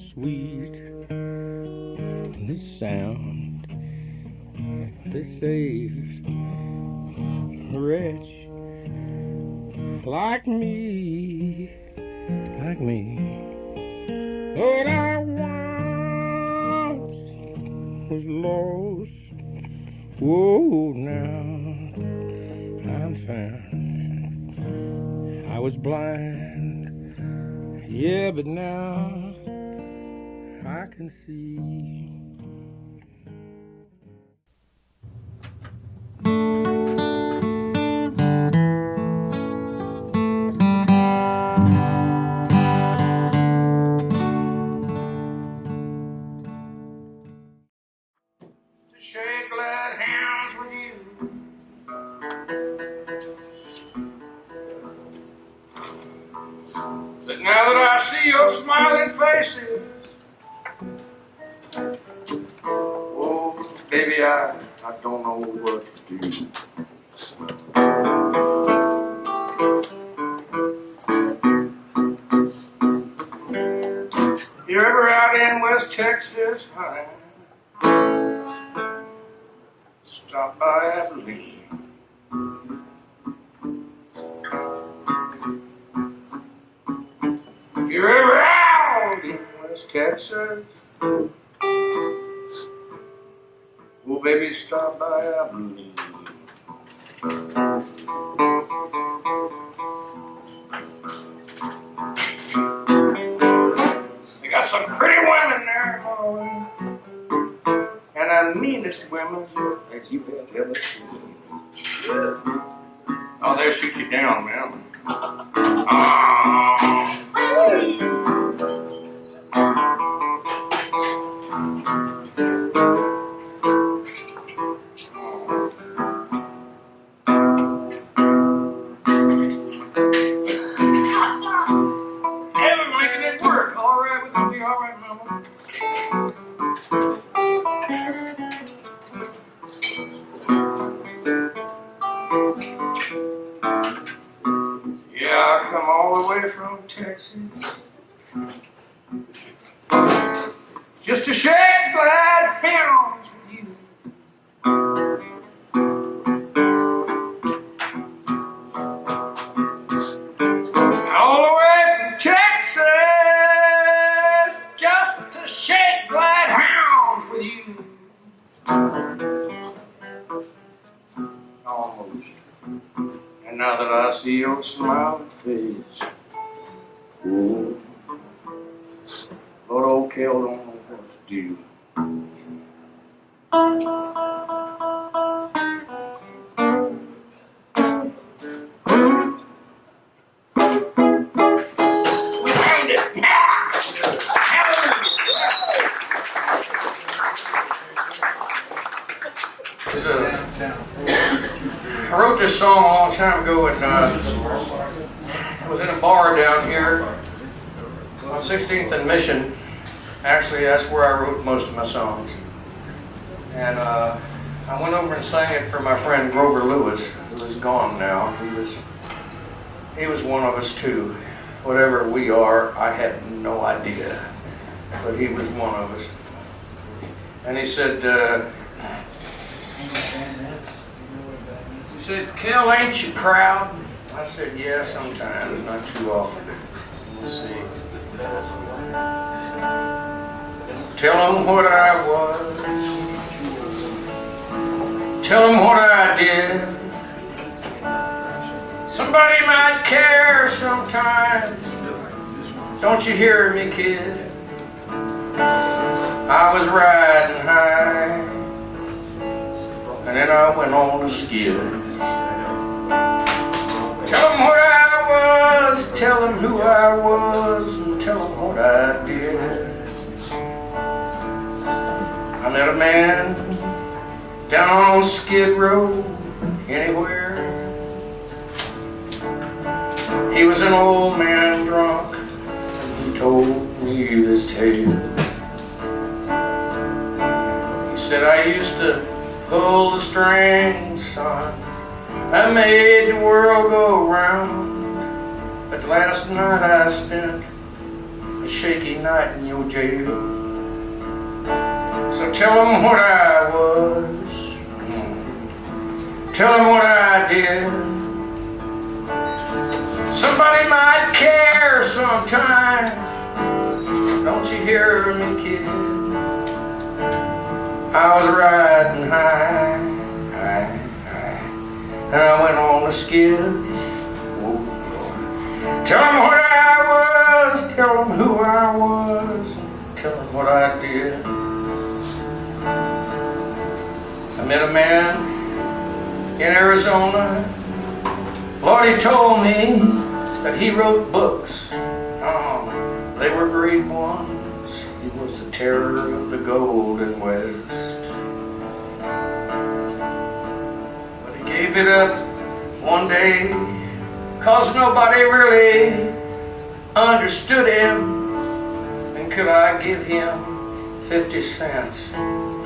sweet this sound that saves a wretch like me, But I once was lost, whoa, now I'm found. I was blind, yeah, but now I can see. Shake glad hands with you. But now that I see your smiling faces, oh, baby, I don't know what to do. You're ever out in West Texas, honey? Stop by Abilene. If you're ever out in West Texas, well, baby, stop by Abilene. They got some pretty women there, boy. And the meanest women that you have ever seen. Oh, they'll shoot you down, man. Hey, we're making it work. All right, we're gonna be all right, mama. Yeah, I come all the way from Texas just to shake glad hands with you. All the way from Texas just to shake glad hands with you. Almost. And now that I see your smiling face, oh, Lord, old Kell don't know what to do. We made it! I wrote this song a long time ago and I was in a bar down here on 16th and Mission. Actually, that's where I wrote most of my songs. And I went over and sang it for my friend Grover Lewis, who is gone now. He was one of us too. Whatever we are, I had no idea. But he was one of us. And he said, Kell, ain't you proud? I said, yeah, sometimes, not too often. Let's see. Tell them what I was. Tell them what I did. Somebody might care sometimes. Don't you hear me, kid? I was riding high, and then I went on a skid. Tell them what I was, tell them who I was, and tell them what I did. I met a man down on Skid Row, anywhere. He was an old man drunk, and he told me this tale. He said, I used to pull the strings, son. I made the world go round. But last night I spent a shaky night in your jail. So tell them what I was, tell them what I did. Somebody might care sometime, don't you hear me, kid? I was riding high, and I went on the skid. Oh, Lord. Tell them what I was, tell them who I was, tell them what I did. I met a man in Arizona. Lord, he told me that he wrote books. Oh, they were great ones. He was the terror of the Golden West. But he gave it up one day, 'cause nobody really understood him. And could I give him 50 cents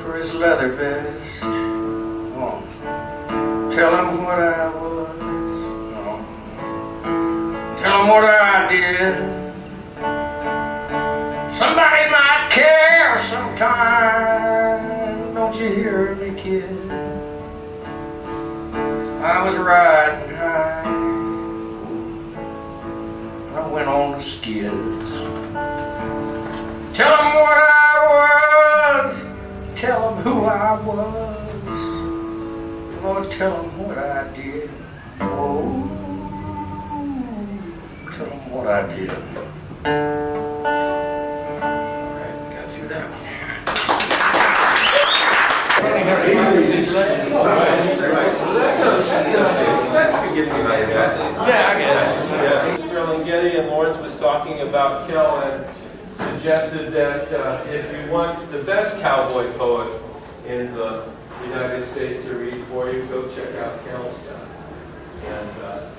for his leather vest? Oh, tell him what I was. Oh, tell him what I did. Somebody might care sometime, don't you hear me, kid? I was riding high, I went on the skids. Tell them what I was, tell them who I was. Lord, tell them what I did. Oh, tell them what I did. Yeah, I guess. Yeah. Sterling Getty and Lawrence was talking about Kell and suggested that if you want the best cowboy poet in the United States to read for you, go check out Kell's stuff. And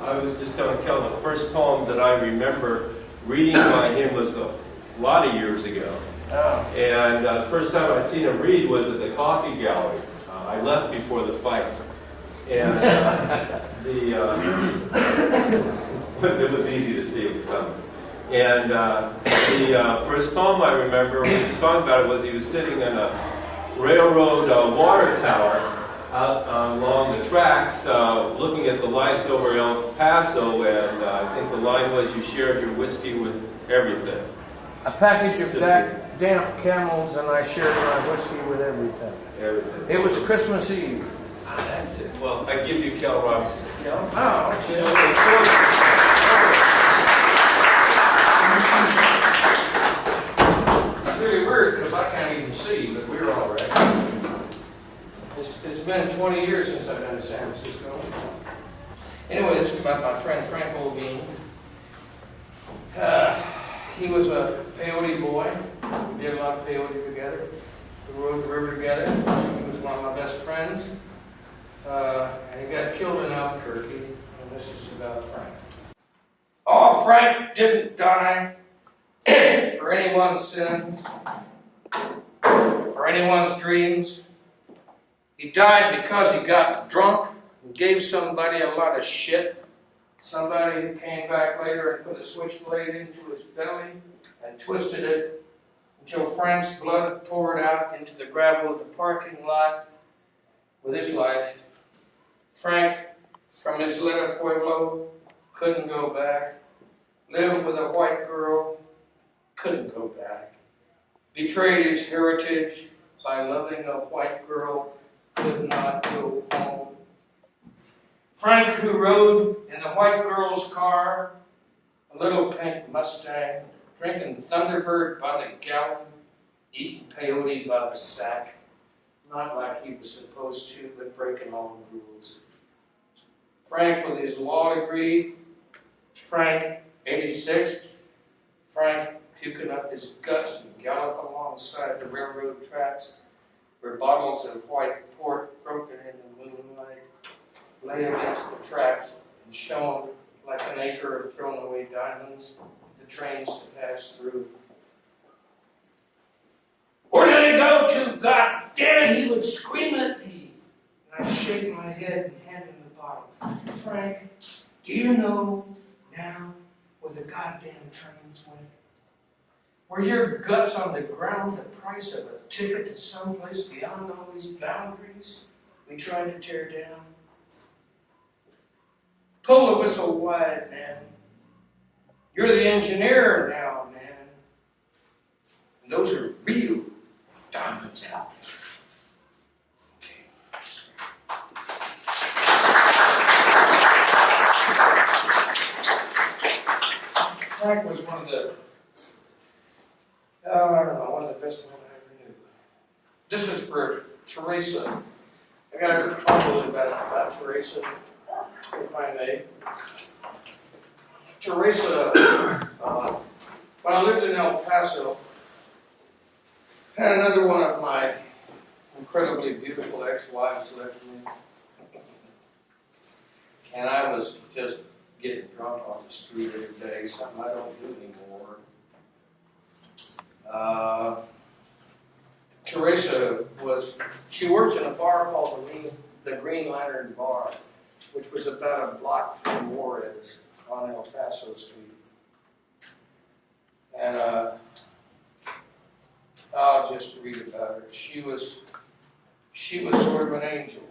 I was just telling Kell the first poem that I remember reading by him was a lot of years ago. Oh. And the first time I'd seen him read was at the Coffee Gallery. I left before the fight. And it was easy to see it was coming. And the first poem I remember when he was talking about it was he was sitting in a railroad water tower out along the tracks looking at the lights over El Paso, and I think the line was, "You shared your whiskey with everything." A package of damp Camels, and I shared my whiskey with everything. Everything. It was Christmas Eve. That's it. Well, I give you Kell Robinson. Oh, okay. It's really weird because I can't even see, but we're all right. It's been 20 years since I've been to San Francisco. Anyway, this is about my friend Frank Olvine. He was a peyote boy. We did a lot of peyote together. We rode the river together. He was one of my best friends. And he got killed in Albuquerque. And this is about Frank. Oh, Frank didn't die for anyone's sin, for anyone's dreams. He died because he got drunk and gave somebody a lot of shit. Somebody who came back later and put a switchblade into his belly and twisted it until Frank's blood poured out into the gravel of the parking lot with his life. Frank, from his little pueblo, couldn't go back. Lived with a white girl, couldn't go back. Betrayed his heritage by loving a white girl, could not go home. Frank, who rode in the white girl's car, a little pink Mustang, drinking Thunderbird by the gallon, eating peyote by the sack, not like he was supposed to, but breaking all the rules. Frank with his law degree, Frank 86, Frank puking up his guts and gallop alongside the railroad tracks where bottles of white port broken in the moonlight lay against the tracks and shone like an acre of thrown away diamonds for the trains to pass through. Where do they go to? God damn it, he would scream at me. And I'd shake my head and hand him the bottle. Frank, do you know now where the goddamn trains went? Were your guts on the ground the price of a ticket to someplace beyond all these boundaries we tried to tear down? Pull the whistle wide, man. You're the engineer now, man. And those are real diamonds out there. Frank was one of the, I don't know, one of the best men I ever knew. This is for Teresa. I got to talk a little bit about Teresa, if I may. Teresa, when I lived in El Paso, had another one of my incredibly beautiful ex-wives left me. And I was just getting drunk on the street every day, something I don't do anymore. Teresa she worked in a bar called the Green Lantern Bar, which was about a block from Juarez on El Paso Street. And I'll just read about her. She was sort of an angel.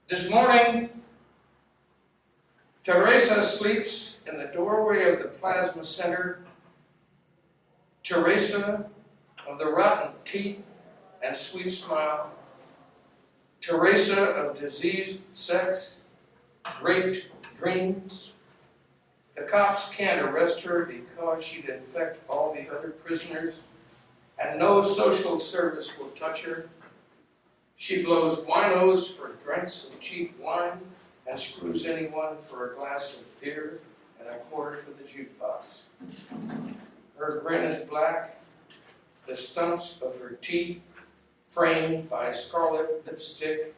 This morning, Teresa sleeps in the doorway of the plasma center. Teresa of the rotten teeth and sweet smile. Teresa of diseased sex, raped dreams. The cops can't arrest her because she'd infect all the other prisoners, and no social service will touch her. She blows winos for drinks of cheap wine and screws anyone for a glass of beer and a quarter for the jukebox. Her grin is black, the stumps of her teeth framed by scarlet lipstick.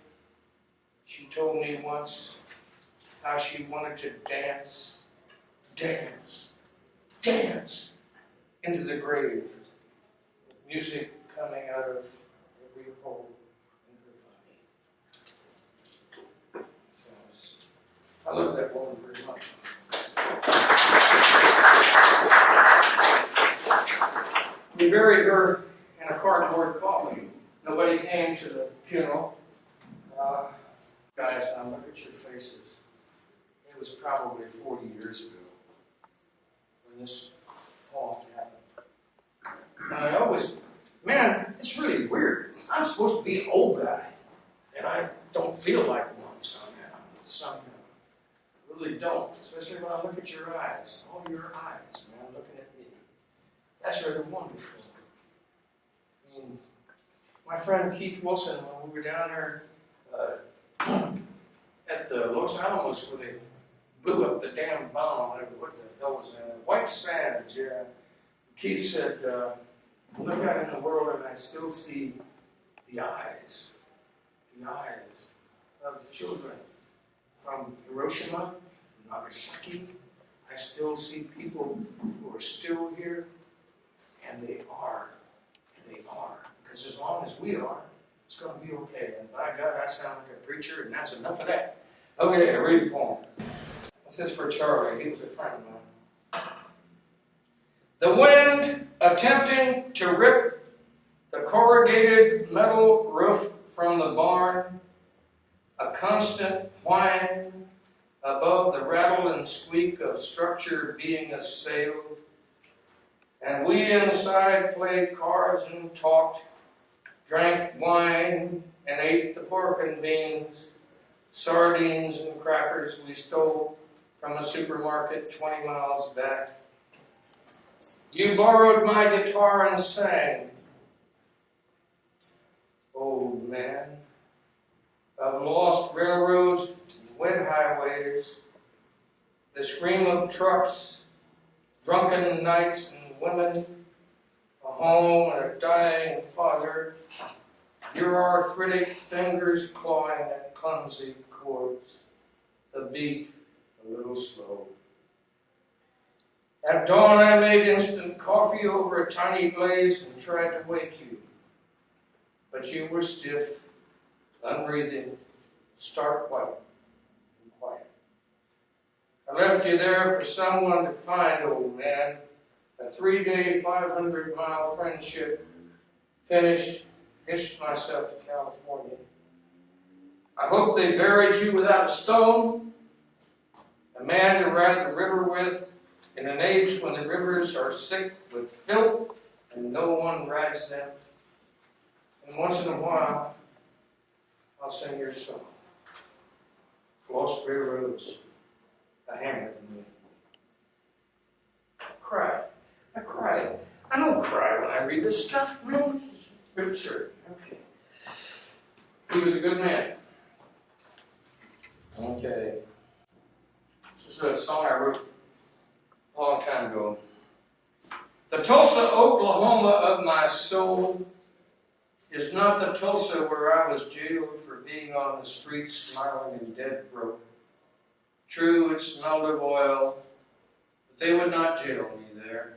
She told me once how she wanted to dance, dance, dance into the grave, with music coming out of every hole. I love that woman very much. We buried her in a cardboard coffin. Nobody came to the funeral. Guys, now look at your faces. It was probably 40 years ago when this all happened. And I always, man, it's really weird. I'm supposed to be an old guy, and I don't feel like one somehow. Really don't, especially when I look at your eyes. All your eyes, man, looking at me. That's rather wonderful. I mean, my friend Keith Wilson, when we were down there at the Los Alamos, where they blew up the damn bomb, what the hell was that? White Sands, yeah. Keith said, look out in the world and I still see the eyes of children. From Hiroshima, Nagasaki, I still see people who are still here, and they are. Because as long as we are, it's going to be okay. And by God, I sound like a preacher, and that's enough of that. Okay, I read a poem. This is for Charlie. He was a friend of mine. The wind attempting to rip the corrugated metal roof from the barn, a constant whine above the rattle and squeak of structure being assailed. And we inside played cards and talked, drank wine and ate the pork and beans, sardines and crackers we stole from a supermarket 20 miles back. You borrowed my guitar and sang. Old man, of lost railroads and wet highways, the scream of trucks, drunken nights and women, a home and a dying father, your arthritic fingers clawing at clumsy chords, the beat a little slow. At dawn I made instant coffee over a tiny blaze and tried to wake you, but you were stiff, unbreathing, stark white and quiet. I left you there for someone to find, old man. A 3-day, 500-mile friendship finished, hitched myself to California. I hope they buried you without a stone, a man to ride the river with, in an age when the rivers are sick with filth and no one rides them. And once in a while, I'll sing your song. Lost railroads, a hammer in me. I cried. I don't cry when I read this stuff. Really, this is absurd. Okay. He was a good man. Okay. This is a song I wrote a long time ago. The Tulsa, Oklahoma of my soul is not the Tulsa where I was jailed for being on the street smiling and dead broke. True, it smelled of oil, but they would not jail me there,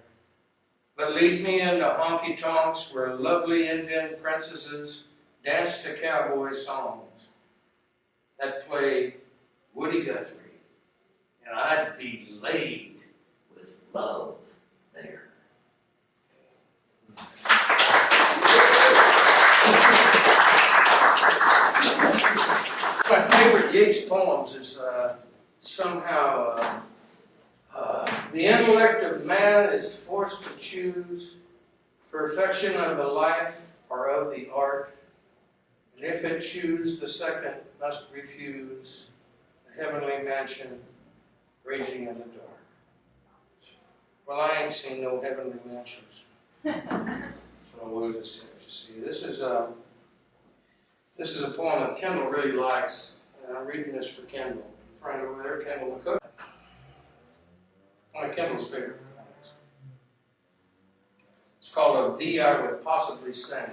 but lead me into honky-tonks where lovely Indian princesses dance to cowboy songs that play Woody Guthrie, and I'd be laid with love there. My favorite Yeats poems is somehow the intellect of man is forced to choose perfection of the life or of the art, and if it choose the second must refuse the heavenly mansion raging in the dark. Well, I ain't seen no heavenly mansions. So we'll just have to see. This is a poem that Kendall really likes, and I'm reading this for Kendall. Friend over there, Kendall the cook. One of Kendall's favorite poems. It's called "Of Thee I Would Possibly Sing."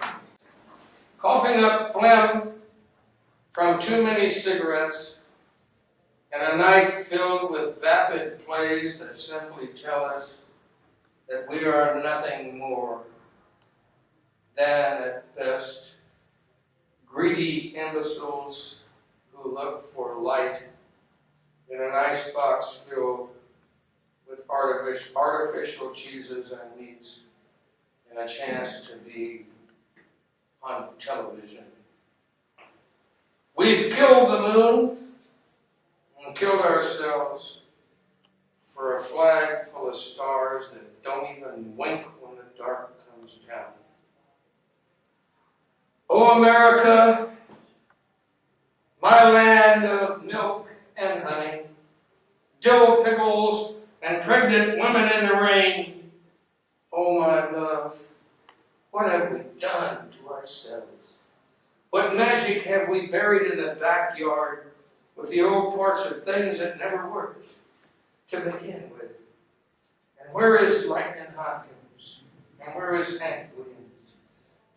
Coughing up phlegm from too many cigarettes, and a night filled with vapid plays that simply tell us that we are nothing more than, at best, greedy imbeciles who look for light in an icebox filled with artificial cheeses and meats and a chance to be on television. We've killed the moon and killed ourselves for a flag full of stars that don't even wink when the dark comes down. Oh, America, my land of milk and honey, dill pickles and pregnant women in the rain. Oh, my love, what have we done to ourselves? What magic have we buried in the backyard with the old parts of things that never worked to begin with? And where is Lightning Hopkins? And where is Hank Williams?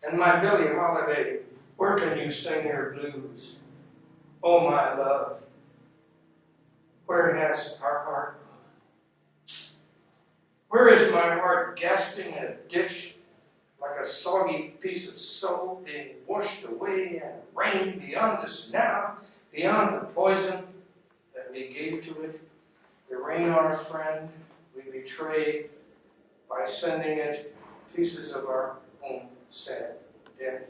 And my Billie Holiday, where can you sing your blues? Oh, my love, where has our heart gone? Where is my heart gasping in a ditch like a soggy piece of soap being washed away and rained beyond us now, beyond the poison that we gave to it, the rain our friend we betrayed by sending it pieces of our own sad death.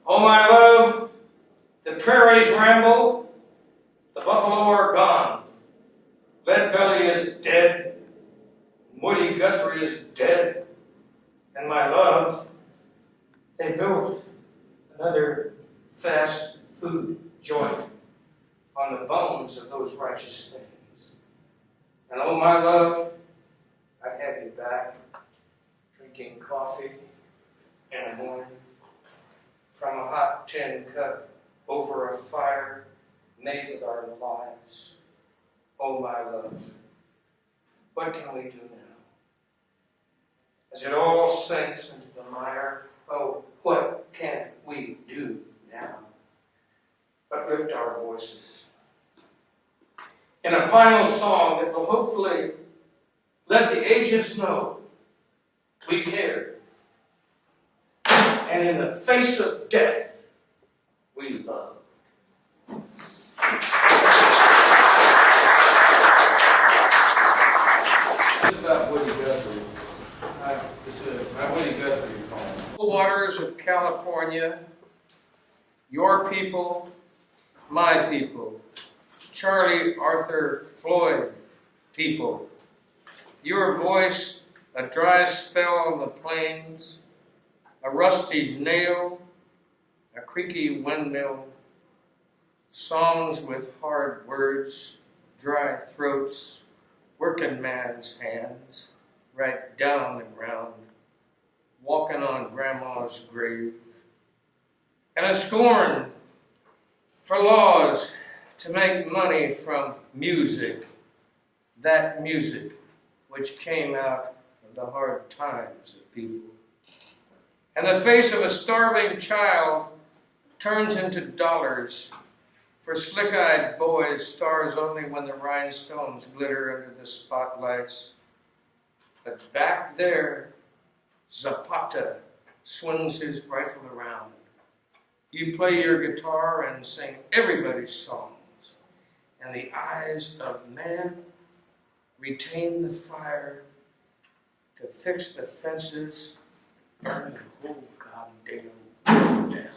Oh, my love, the prairies ramble, the buffalo are gone, Leadbelly is dead, Woody Guthrie is dead, and my love, they built another fast food joint on the bones of those righteous things. And oh, my love, I have you back, drinking coffee in the morning from a hot tin cup over a fire made with our lives. Oh, my love, what can we do now? As it all sinks into the mire, oh, what can we do now? But lift our voices in a final song that will hopefully let the ages know we care. And in the face of death, we love. waters of California, your people, my people, Charlie Arthur Floyd people, your voice, a dry spell on the plains, a rusty nail, a creaky windmill, songs with hard words, dry throats, working man's hands, right down on the ground, walking on grandma's grave, and a scorn for laws to make money from music, that music which came out of the hard times of people. And the face of a starving child turns into dollars. For slick-eyed boys, stars only when the rhinestones glitter under the spotlights. But back there, Zapata swings his rifle around. You play your guitar and sing everybody's songs. And the eyes of man retain the fire to fix the fences, burn the whole goddamn down.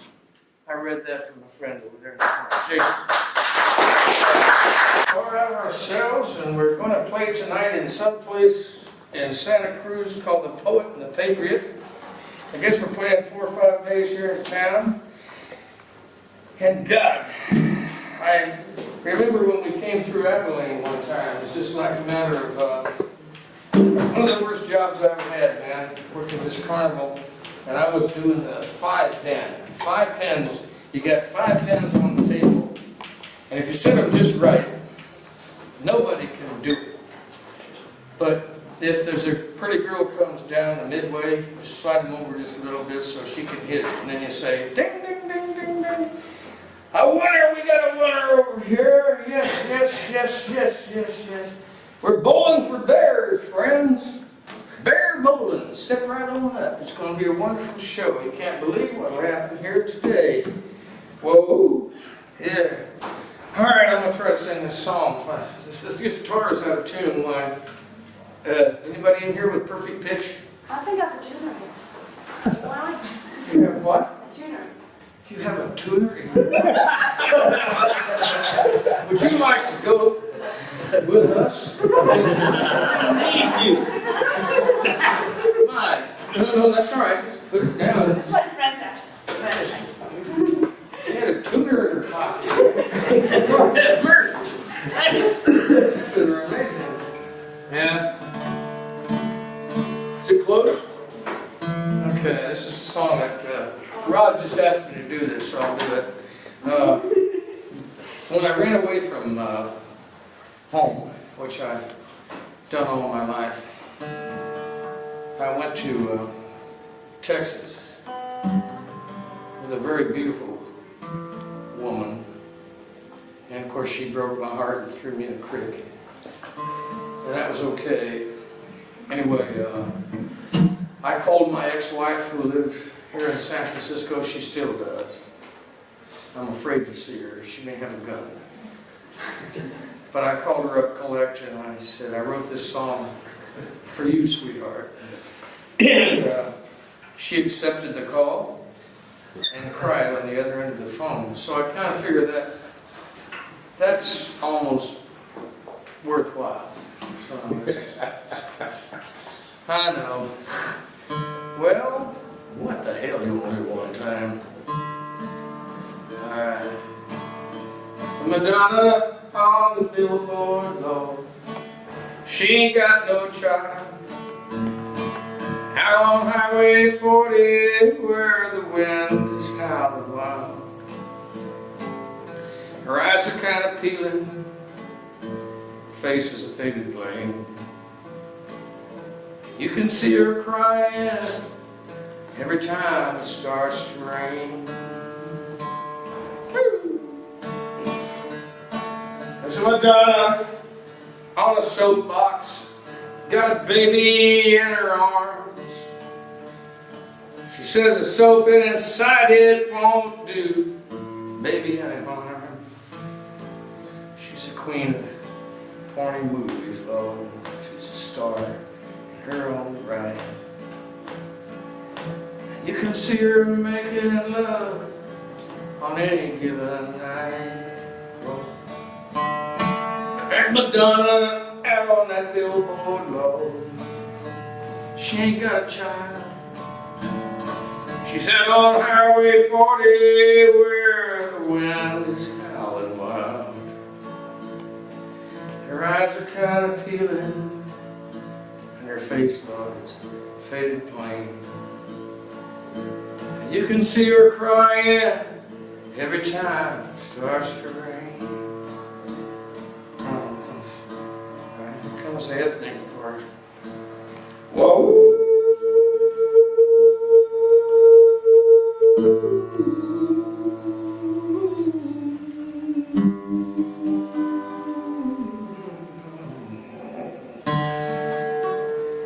I read that from a friend over there, Jason. We're out of ourselves, and we're going to play tonight in some place in Santa Cruz called the Poet and the Patriot. I guess we're playing 4 or 5 days here in town. And God, I remember when we came through Abilene one time. It was just like a matter of one of the worst jobs I ever had, man, working this carnival. And I was doing the 5 pen. 5 pens, you got 5 pens on the table. And if you set them just right, nobody can do it. But if there's a pretty girl comes down the midway, you slide them over just a little bit so she can hit it. And then you say, ding, ding, ding, ding, ding. A winner, we got a winner over here. Yes, yes, yes, yes, yes, yes. We're bowling for bears, friends. Bear bowling. Step right on up. It's going to be a wonderful show. You can't believe what will happen here today. Whoa. Yeah. All right, I'm going to try to sing this song. This guitar is out of tune. Anybody in here with perfect pitch? I think I have a tuner here. Why? You have what? A tuner. You have a tuner? Would you like to go with us? You. My. No, that's all right. Just put it down. It's like friends are. She had a tuner in her pocket. Lord have mercy. That's amazing. Yeah. Is it close? Okay, this is a song that Rod just asked me to do this, so I'll do it. When I ran away from home, which I've done all my life, I went to Texas with a very beautiful woman, and of course she broke my heart and threw me in a creek, and that was okay. Anyway, I called my ex-wife who lived here in San Francisco. She still does. I'm afraid to see her. She may have a gun. But I called her up collect and I said, I wrote this song for you, sweetheart. And she accepted the call and cried on the other end of the phone. So I kind of figured that's almost worthwhile. So I know. Well, what the hell you want to do one time? Alright. Madonna on the billboard, Lord. She ain't got no child. Out on Highway 40, where the wind is howling wild. Her eyes are kind of peeling, face is a faded flame. You can see her crying every time it starts to rain. There's a Madonna on a soapbox, got a baby in her arms. She said the soap inside it won't do baby any harm. She's the queen of porny movies, Lord. She's a star in her own right. And You can see her making love on any given night. At Madonna out on that billboard road, she ain't got a child. She's out on Highway 40 where the wind is howling wild. Her eyes are kind of peeling and her face, Lord, it's faded plain. And you can see her crying every time it starts to rain. Here comes the ethnic part. Whoa.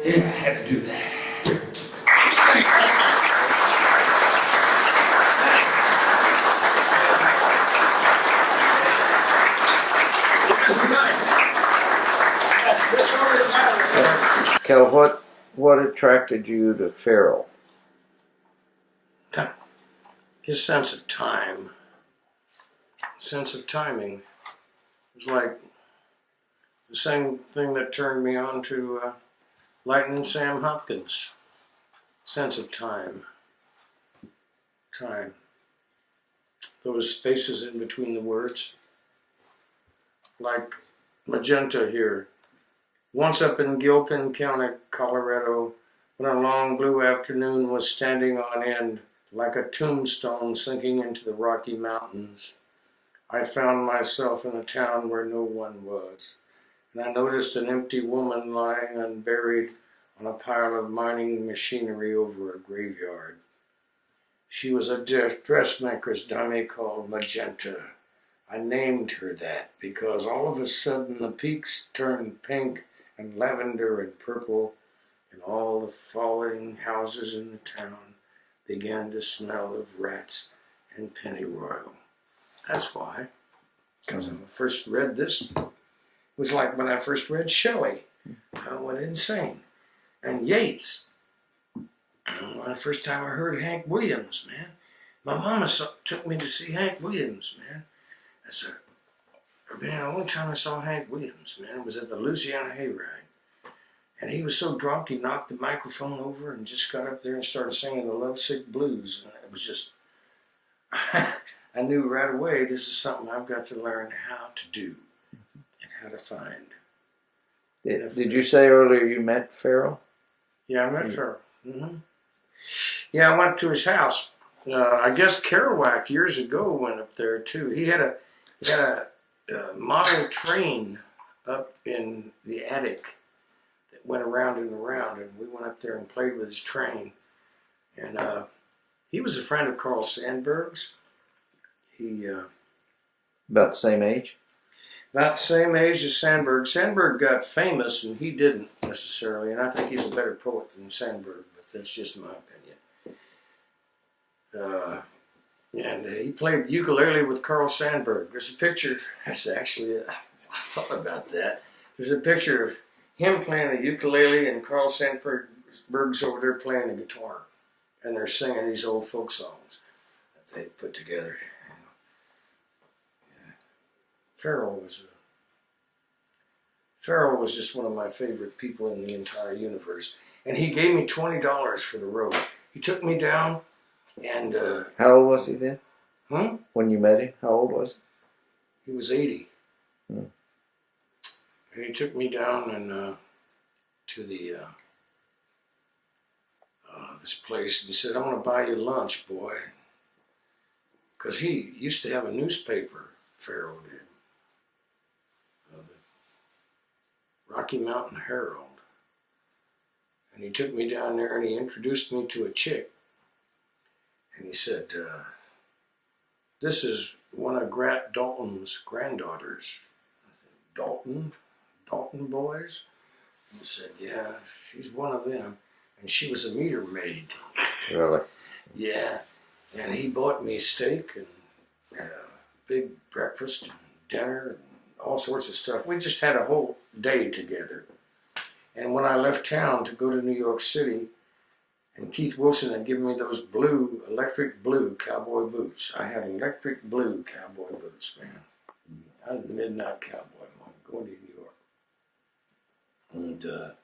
Yeah, I had to do that. Kell, what attracted you to Farrell? His sense of time, sense of timing, was like the same thing that turned me on to Lightning Sam Hopkins. Sense of time. Time. Those spaces in between the words. Like magenta here. Once up in Gilpin County, Colorado, when a long blue afternoon was standing on end like a tombstone sinking into the Rocky Mountains, I found myself in a town where no one was, and I noticed an empty woman lying unburied on a pile of mining machinery over a graveyard. She was a dressmaker's dummy called Magenta. I named her that because all of a sudden the peaks turned pink and lavender and purple, and all the falling houses in the town began to smell of rats and pennyroyal. That's why. Because when I first read this, it was like when I first read Shelley. I went insane. And Yeats. The first time I heard Hank Williams, man. My mama took me to see Hank Williams, man. I said, man, the only time I saw Hank Williams, man, was at the Louisiana Hayride. And he was so drunk, he knocked the microphone over and just got up there and started singing the Lovesick Blues. And it was just, I knew right away, this is something I've got to learn how to do and how to find. Did you say earlier you met Farrell? Yeah, I met Farrell. Mm-hmm. Yeah, I went to his house. I guess Kerouac years ago went up there too. He had a model train up in the attic that went around and around, and we went up there and played with his train. And he was a friend of Carl Sandburg's. He About the same age? about the same age as Sandburg. Sandburg got famous, and he didn't necessarily. And I think he's a better poet than Sandburg, but that's just my opinion. And he played ukulele with Carl Sandburg. There's a picture. That's actually, I thought about that. There's a picture of him playing the ukulele and Carl Sandburg's over there playing the guitar, and they're singing these old folk songs that they put together. Farrell was just one of my favorite people in the entire universe. And he gave me $20 for the road. He took me down and... How old was he then? Huh? When you met him, how old was He was 80. Hmm. And he took me down and to the this place, and he said, "I want to buy you lunch, boy." Because he used to have a newspaper, Farrell did. The Rocky Mountain Herald. And he took me down there and he introduced me to a chick. And he said, "This is one of Grant Dalton's granddaughters." I said, "Dalton? Dalton boys?" He said, "Yeah, she's one of them." And she was a meter maid. Really? Yeah. And he bought me steak and big breakfast and dinner and all sorts of stuff. We just had a whole day together. And when I left town to go to New York City And Keith Wilson had given me those blue, electric blue cowboy boots. I had electric blue cowboy boots, man. I was a midnight cowboy, man, going to New York. And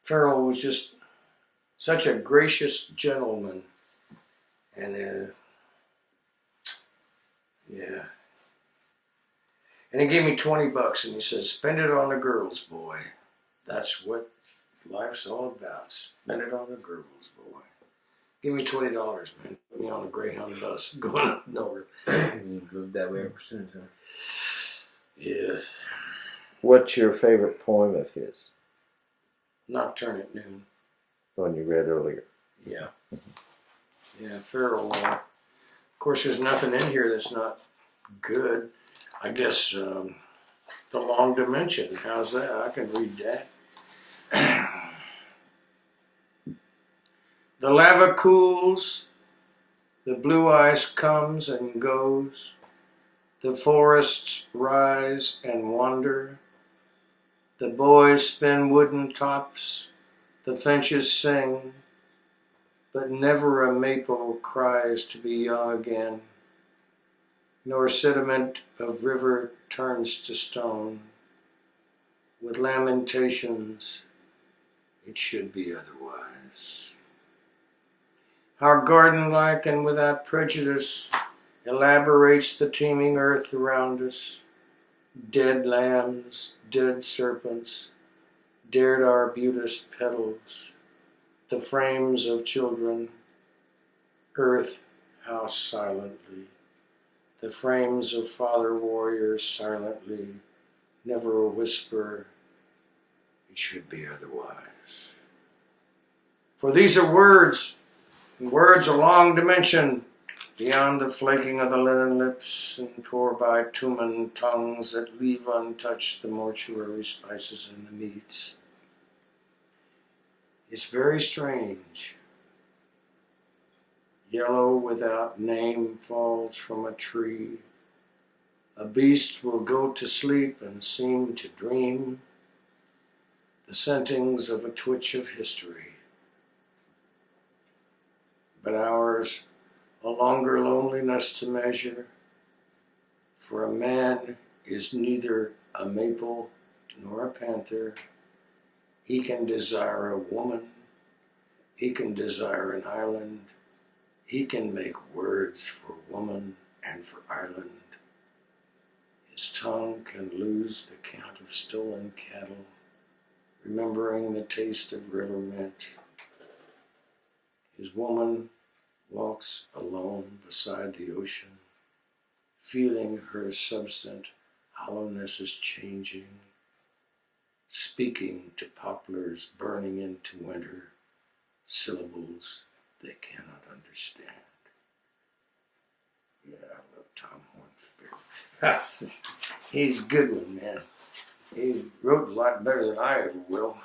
Farrell was just such a gracious gentleman. And yeah. And he gave me $20 and he said, spend it on the girls, boy. That's what life's all about. Spend it on the girls, boy. Give me $20, man. Put me on a Greyhound bus going up nowhere. You lived that way ever since, huh? Yeah. What's your favorite poem of his? Nocturne at Noon. The one you read earlier. Yeah. Yeah, Farrell. Of course, there's nothing in here that's not good. I guess The Long Dimension. How's that? I can read that. The lava cools, the blue ice comes and goes, the forests rise and wander, the boys spin wooden tops, the finches sing, but never a maple cries to be young again, nor sediment of river turns to stone. With lamentations, it should be otherwise. Our garden-like and without prejudice elaborates the teeming earth around us. Dead lambs, dead serpents, dared arbutus petals, the frames of children, earth house silently, the frames of father warriors silently, never a whisper, it should be otherwise. For these are words, and words a long dimension, beyond the flaking of the linen lips and pour bitumen tongues that leave untouched the mortuary spices and the meats. It's very strange. Yellow without name falls from a tree. A beast will go to sleep and seem to dream the scentings of a twitch of history. But ours a longer loneliness to measure, for a man is neither a maple nor a panther. He can desire a woman, he can desire an island, he can make words for woman and for island. His tongue can lose the count of stolen cattle, remembering the taste of river mint. His woman walks alone beside the ocean, feeling her substant hollowness is changing, speaking to poplars burning into winter, syllables they cannot understand. Yeah, I love Tom Hornspiel. He's a good one, man. He wrote a lot better than I ever will.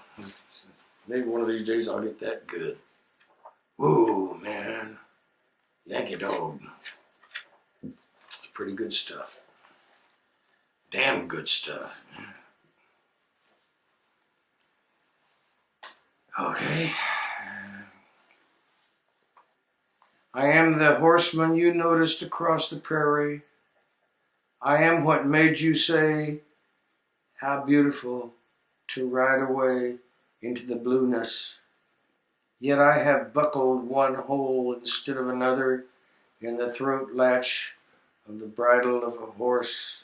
Maybe one of these days I'll get that good. Whoa, man. Yankee Dog. It's pretty good stuff. Damn good stuff. Okay. I am the horseman you noticed across the prairie. I am what made you say, how beautiful to ride away into the blueness. Yet I have buckled one hole instead of another in the throat latch of the bridle of a horse,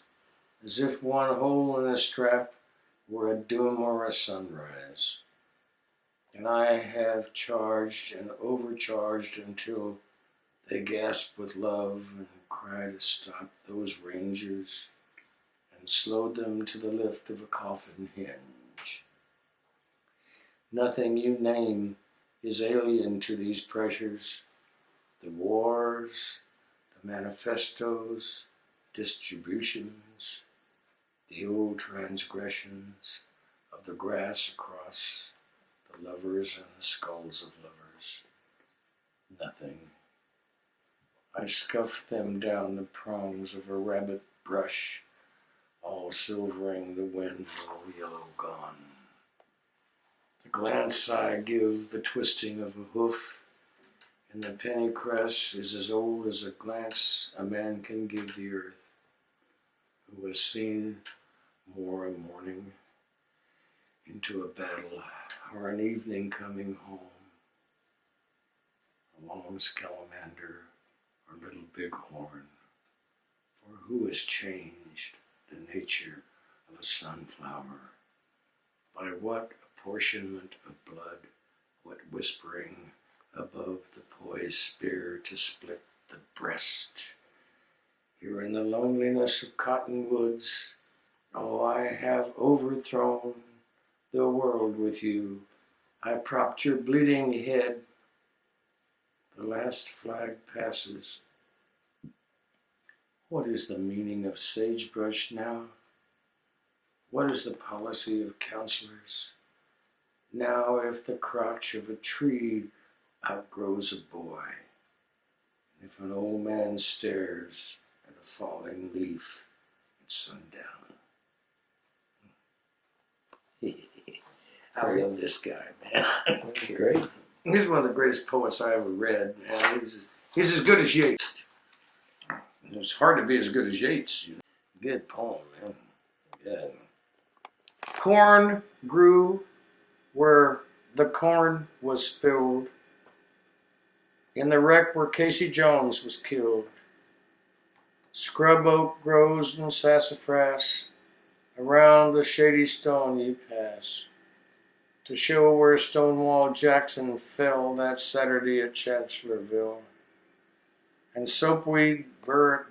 as if one hole in the strap were a doom or a sunrise. And I have charged and overcharged until they gasp with love and cry to stop those rangers and slowed them to the lift of a coffin hinge. Nothing you name is alien to these pressures. The wars, the manifestos, distributions, the old transgressions of the grass across the lovers and the skulls of lovers. Nothing. I scuffed them down the prongs of a rabbit brush, all silvering the wind, all yellow gone. The glance I give, the twisting of a hoof, and the penny crest is as old as a glance a man can give the earth, who has seen more a morning into a battle or an evening coming home, a long salamander or little bighorn, for who has changed the nature of a sunflower? By what apportionment of blood, what whispering above the poised spear to split the breast? Here in the loneliness of cottonwoods, oh, I have overthrown the world with you. I propped your bleeding head. The last flag passes. What is the meaning of sagebrush now? What is the policy of counselors? Now if the crotch of a tree outgrows a boy, and if an old man stares at a falling leaf at sundown. I love this guy, man. Great. He's one of the greatest poets I ever read, and he's as good as Yeats. And it's hard to be as good as Yeats. You know. Good poem, man. Good. Corn grew where the corn was spilled, in the wreck where Casey Jones was killed. Scrub oak grows in sassafras, around the shady stone ye pass, to show where Stonewall Jackson fell that Saturday at Chancellorsville. And soapweed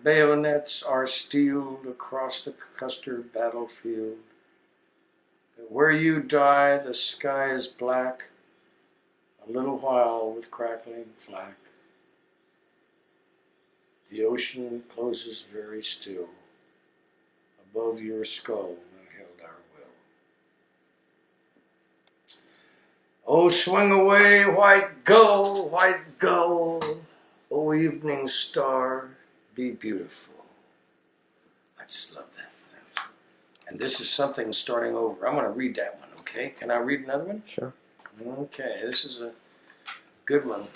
bayonets are steeled across the Custer battlefield. But where you die, the sky is black, a little while with crackling flack. The ocean closes very still. Above your skull we held our will. Oh, swing away, white gull, white gull. Oh, evening star, be beautiful. I just love that. And this is something starting over. I'm going to read that one, okay? Can I read another one? Sure. Okay, this is a good one.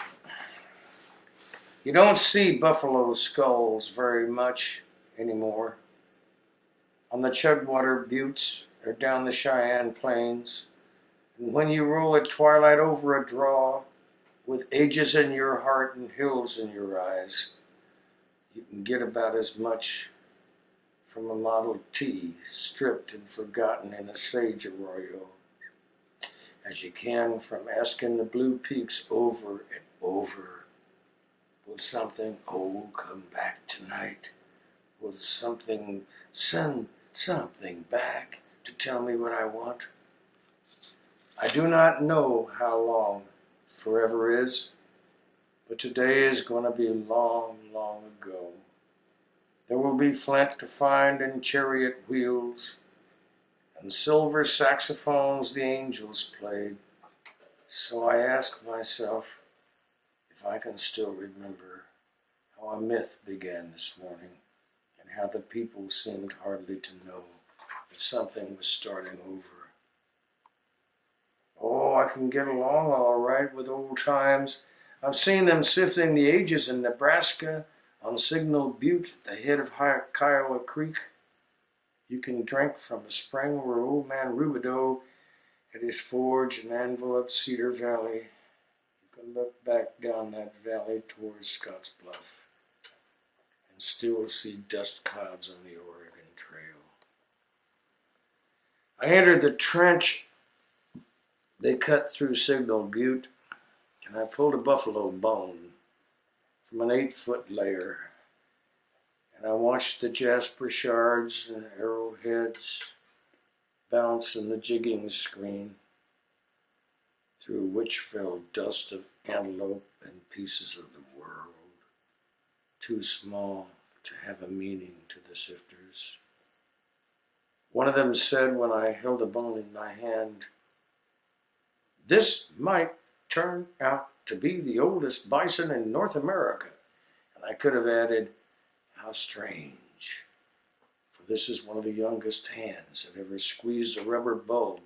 You don't see buffalo skulls very much anymore on the Chugwater buttes or down the Cheyenne plains. And when you roll at twilight over a draw with ages in your heart and hills in your eyes, you can get about as much from a Model T stripped and forgotten in a sage arroyo as you can from asking the Blue Peaks over and over, will something old come back tonight? Will something send something back to tell me what I want? I do not know how long forever is, but today is going to be long, long ago. There will be flint to find in chariot wheels, and silver saxophones the angels played. So I ask myself if I can still remember how a myth began this morning, and how the people seemed hardly to know that something was starting over. Oh, I can get along all right with old times. I've seen them sifting the ages in Nebraska, on Signal Butte at the head of Kiowa Creek. You can drink from a spring where old man Rubidoux had his forge and anvil up Cedar Valley. You can look back down that valley towards Scotts Bluff and still see dust clouds on the Oregon Trail. I entered the trench they cut through Signal Butte, and I pulled a buffalo bone from an 8-foot layer, and I watched the jasper shards and arrowheads bounce in the jigging screen, through which fell dust of antelope and pieces of the world, too small to have a meaning to the sifters. One of them said when I held a bone in my hand, "This might turn out to be the oldest bison in North America." And I could have added, "How strange, for this is one of the youngest hands that ever squeezed a rubber bulb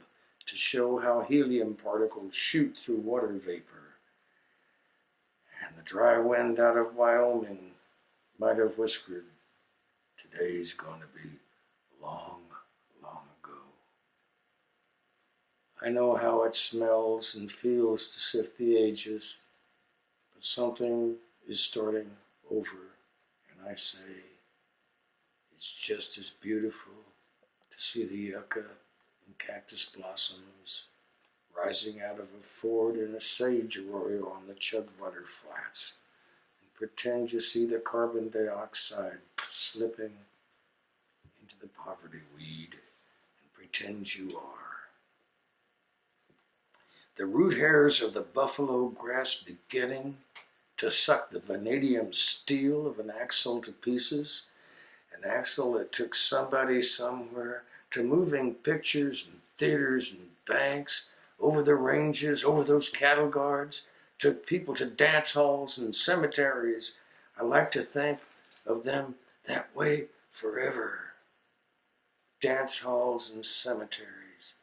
to show how helium particles shoot through water vapor. And the dry wind out of Wyoming might have whispered, today's going to be long, long ago. I know how it smells and feels to sift the ages, but something is starting over, and I say, it's just as beautiful to see the yucca and cactus blossoms rising out of a ford in a sage arroyo on the Chugwater Flats, and pretend you see the carbon dioxide slipping into the poverty weed, and pretend you are. The root hairs of the buffalo grass beginning to suck the vanadium steel of an axle to pieces, an axle that took somebody somewhere to moving pictures and theaters and banks, over the ranges, over those cattle guards, took people to dance halls and cemeteries. I like to think of them that way forever. Dance halls and cemeteries.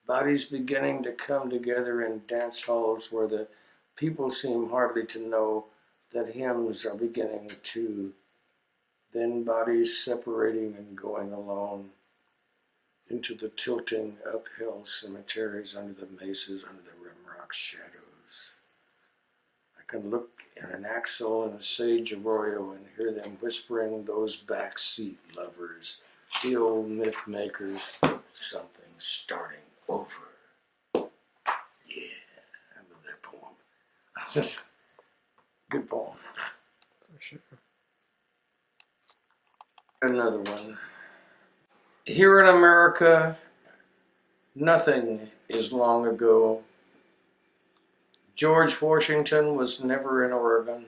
Bodies beginning to come together in dance halls where the people seem hardly to know that hymns are beginning too. Then bodies separating and going alone into the tilting uphill cemeteries under the mesas, under the rimrock shadows. I can look at an axle in a sage arroyo and hear them whispering, those backseat lovers, the old myth makers, something starting over. Yeah, I love that poem. Just good poem. For sure. Another one. Here in America, nothing is long ago. George Washington was never in Oregon.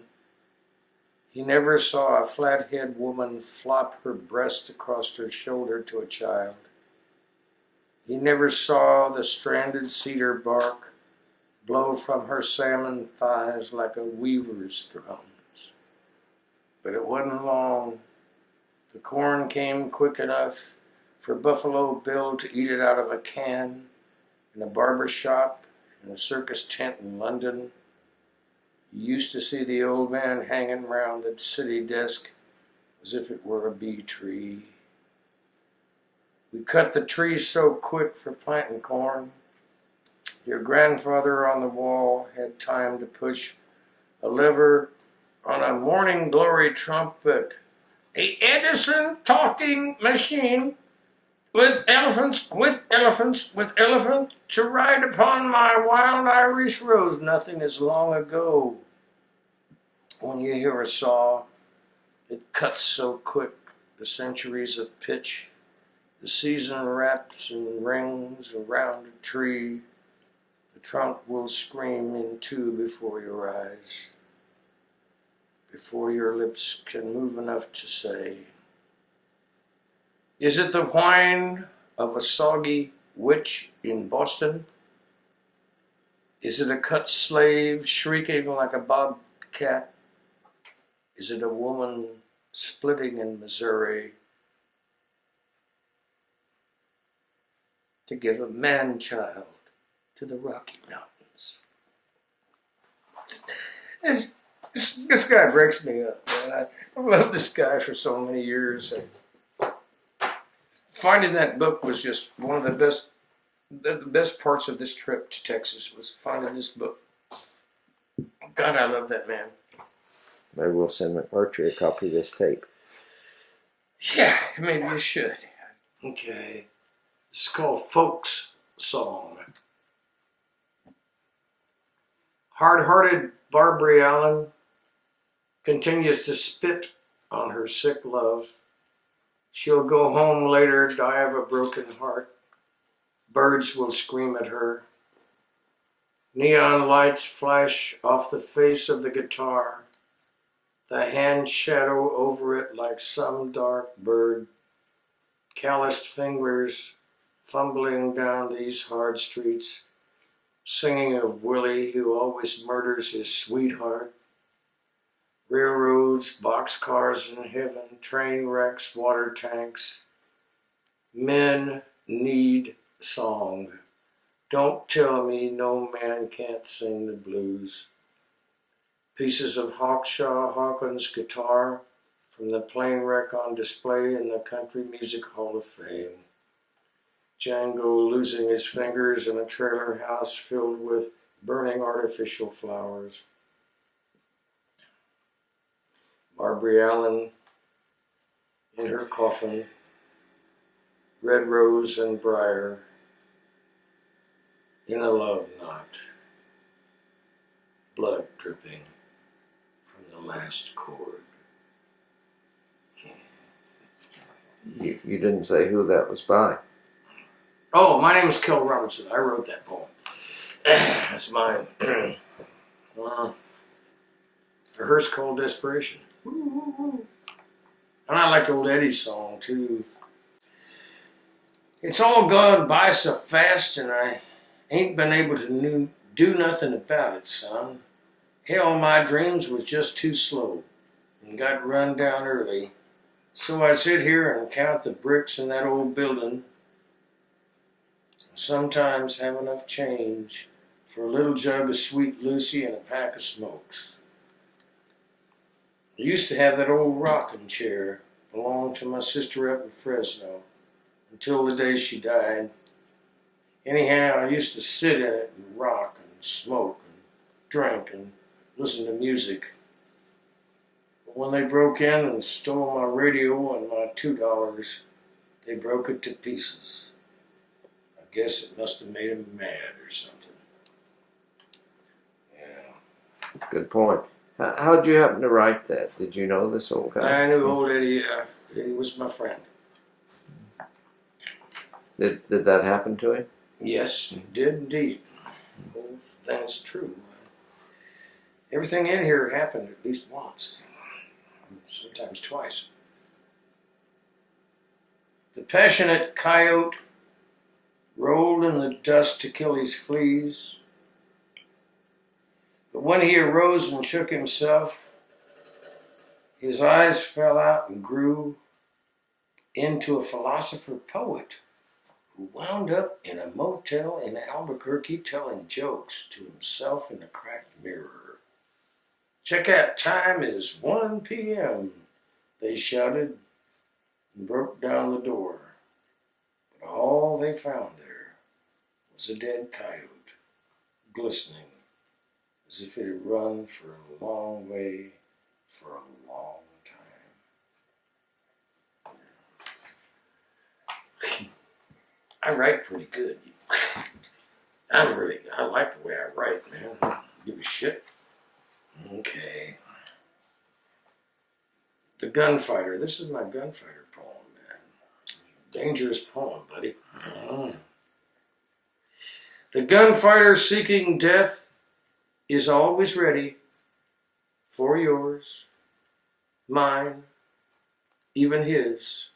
He never saw a flathead woman flop her breast across her shoulder to a child. He never saw the stranded cedar bark blow from her salmon thighs like a weaver's drums. But it wasn't long. The corn came quick enough for Buffalo Bill to eat it out of a can in a barber shop, in a circus tent in London. You used to see the old man hanging round the city desk as if it were a bee tree. We cut the trees so quick for planting corn. Your grandfather on the wall had time to push a lever on a morning glory trumpet. A Edison talking machine with elephant to ride upon my wild Irish rose. Nothing is long ago. When you hear a saw, it cuts so quick, the centuries of pitch, the season wraps and rings around a tree. The trunk will scream in two before your eyes, before your lips can move enough to say, is it the whine of a soggy witch in Boston? Is it a cut slave shrieking like a bobcat? Is it a woman splitting in Missouri to give a man-child to the Rocky Mountains? This guy breaks me up, man. I've loved this guy for so many years. Finding that book was just one of the best parts of this trip to Texas was finding this book. God, I love that man. Maybe we'll send McMurtry a copy of this tape. Yeah, maybe you should. Okay. This is called Folks Song. Hard-hearted Barbary Allen continues to spit on her sick love. She'll go home later, die of a broken heart. Birds will scream at her. Neon lights flash off the face of the guitar. The hand shadow over it like some dark bird. Calloused fingers fumbling down these hard streets, singing of Willie who always murders his sweetheart. Railroads, boxcars in heaven, train wrecks, water tanks. Men need song. Don't tell me no man can't sing the blues. Pieces of Hawkshaw Hawkins guitar from the plane wreck on display in the Country Music Hall of Fame. Django losing his fingers in a trailer house filled with burning artificial flowers. Barbary Allen in her coffin, red rose and briar, in a love knot, blood dripping from the last chord. You didn't say who that was by. Oh, my name is Kell Robertson. I wrote that poem. That's mine. A hearse called Desperation. And I like old Eddie's song too. It's all gone by so fast and I ain't been able to do nothing about it, son. Hell, my dreams was just too slow and got run down early. So I sit here and count the bricks in that old building. Sometimes have enough change for a little jug of Sweet Lucy and a pack of smokes. I used to have that old rocking chair, belonged to my sister up in Fresno, until the day she died. Anyhow, I used to sit in it and rock and smoke and drink and listen to music. But when they broke in and stole my radio and my $2, they broke it to pieces. I guess it must have made them mad or something. Yeah. Good point. How'd you happen to write that? Did you know this old guy? I knew old Eddie. Eddie was my friend. Did that happen to him? Yes, he did indeed. Whole thing's true. Everything in here happened at least once, sometimes twice. The passionate coyote rolled in the dust to kill his fleas. But when he arose and shook himself, his eyes fell out and grew into a philosopher poet who wound up in a motel in Albuquerque telling jokes to himself in a cracked mirror. Checkout time is 1 p.m., they shouted and broke down the door. But all they found there was a dead coyote, glistening as if it had run for a long way for a long time. I write pretty good. I like the way I write, man. Give a shit. Okay. The Gunfighter. This is my Gunfighter poem, man. Dangerous poem, buddy. The gunfighter seeking death is always ready for yours, mine, even his,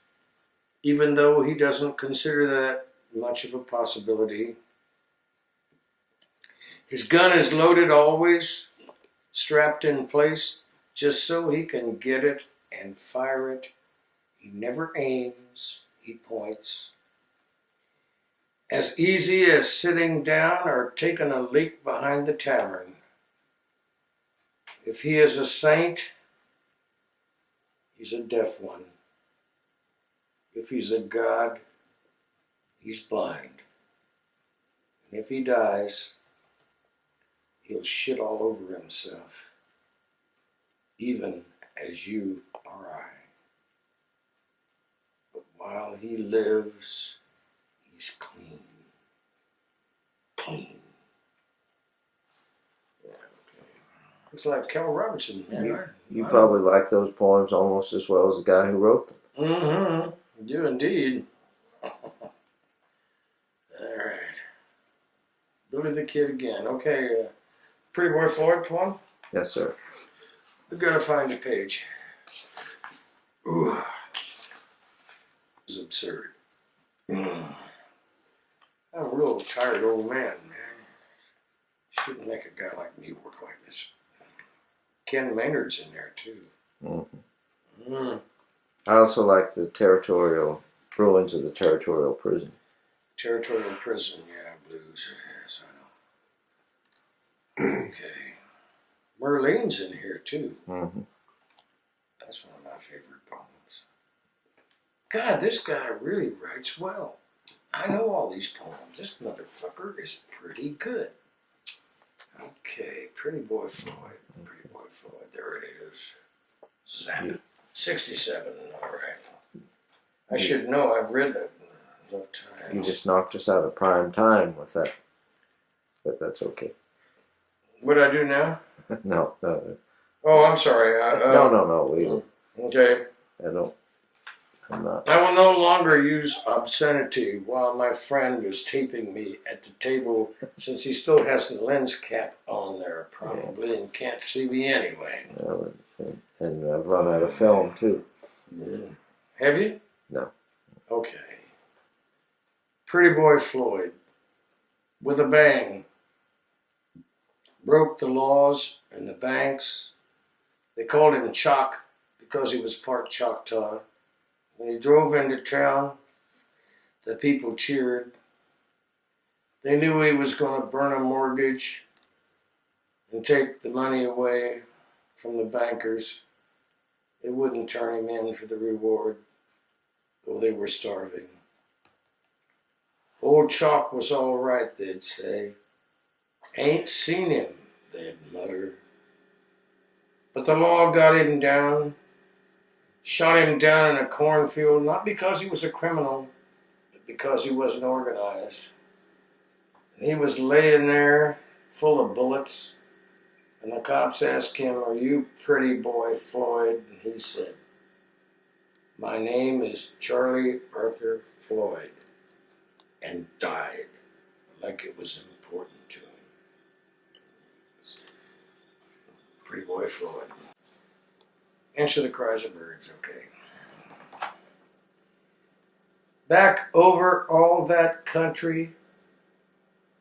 even though he doesn't consider that much of a possibility. His gun is loaded always, strapped in place, just so he can get it and fire it. He never aims, he points. As easy as sitting down or taking a leak behind the tavern. If he is a saint, he's a deaf one. If he's a god, he's blind. And if he dies, he'll shit all over himself, even as you or I. But while he lives, he's clean. Clean. Yeah, okay. Looks like Kell Robertson, man. You probably like those poems almost as well as the guy who wrote them. Mm-hmm. You do indeed. All right. Billy the Kid again. Okay, Pretty Boy Floyd poem? Yes, sir. We've got to find a page. Ooh. This is absurd. I'm a real tired old man, man. Shouldn't make a guy like me work like this. Ken Maynard's in there, too. Mm-hmm. I also like the ruins of the territorial prison. Territorial prison, yeah, blues. Merlene's in here too. Mm-hmm. That's one of my favorite poems. God, this guy really writes well. I know all these poems. This motherfucker is pretty good. Okay, Pretty Boy Floyd. Pretty Boy Floyd. There it is. Zap. 67. All right. I should know. I've read it enough times. You just knocked us out of prime time with that, but that's okay. What do I do now? No. Oh, I'm sorry. No. We don't. Okay. I'm not. I will no longer use obscenity while my friend is taping me at the table, since he still has the lens cap on there, probably, and can't see me anyway. Well, and I've run out of film too. Yeah. Have you? No. Okay. Pretty Boy Floyd, with a bang, broke the laws and the banks. They called him Chalk because he was part Choctaw. When he drove into town, the people cheered. They knew he was going to burn a mortgage and take the money away from the bankers. They wouldn't turn him in for the reward, though they were starving. Old Chalk was all right, they'd say. Ain't seen him, they'd mutter. But the law got him down. Shot him down in a cornfield, not because he was a criminal, but because he wasn't organized. And he was laying there, full of bullets, and the cops asked him, "Are you Pretty Boy Floyd?" And he said, "My name is Charlie Arthur Floyd," and died like it was important to him. Pretty Boy Floyd. Answer the cries of birds, okay. Back over all that country,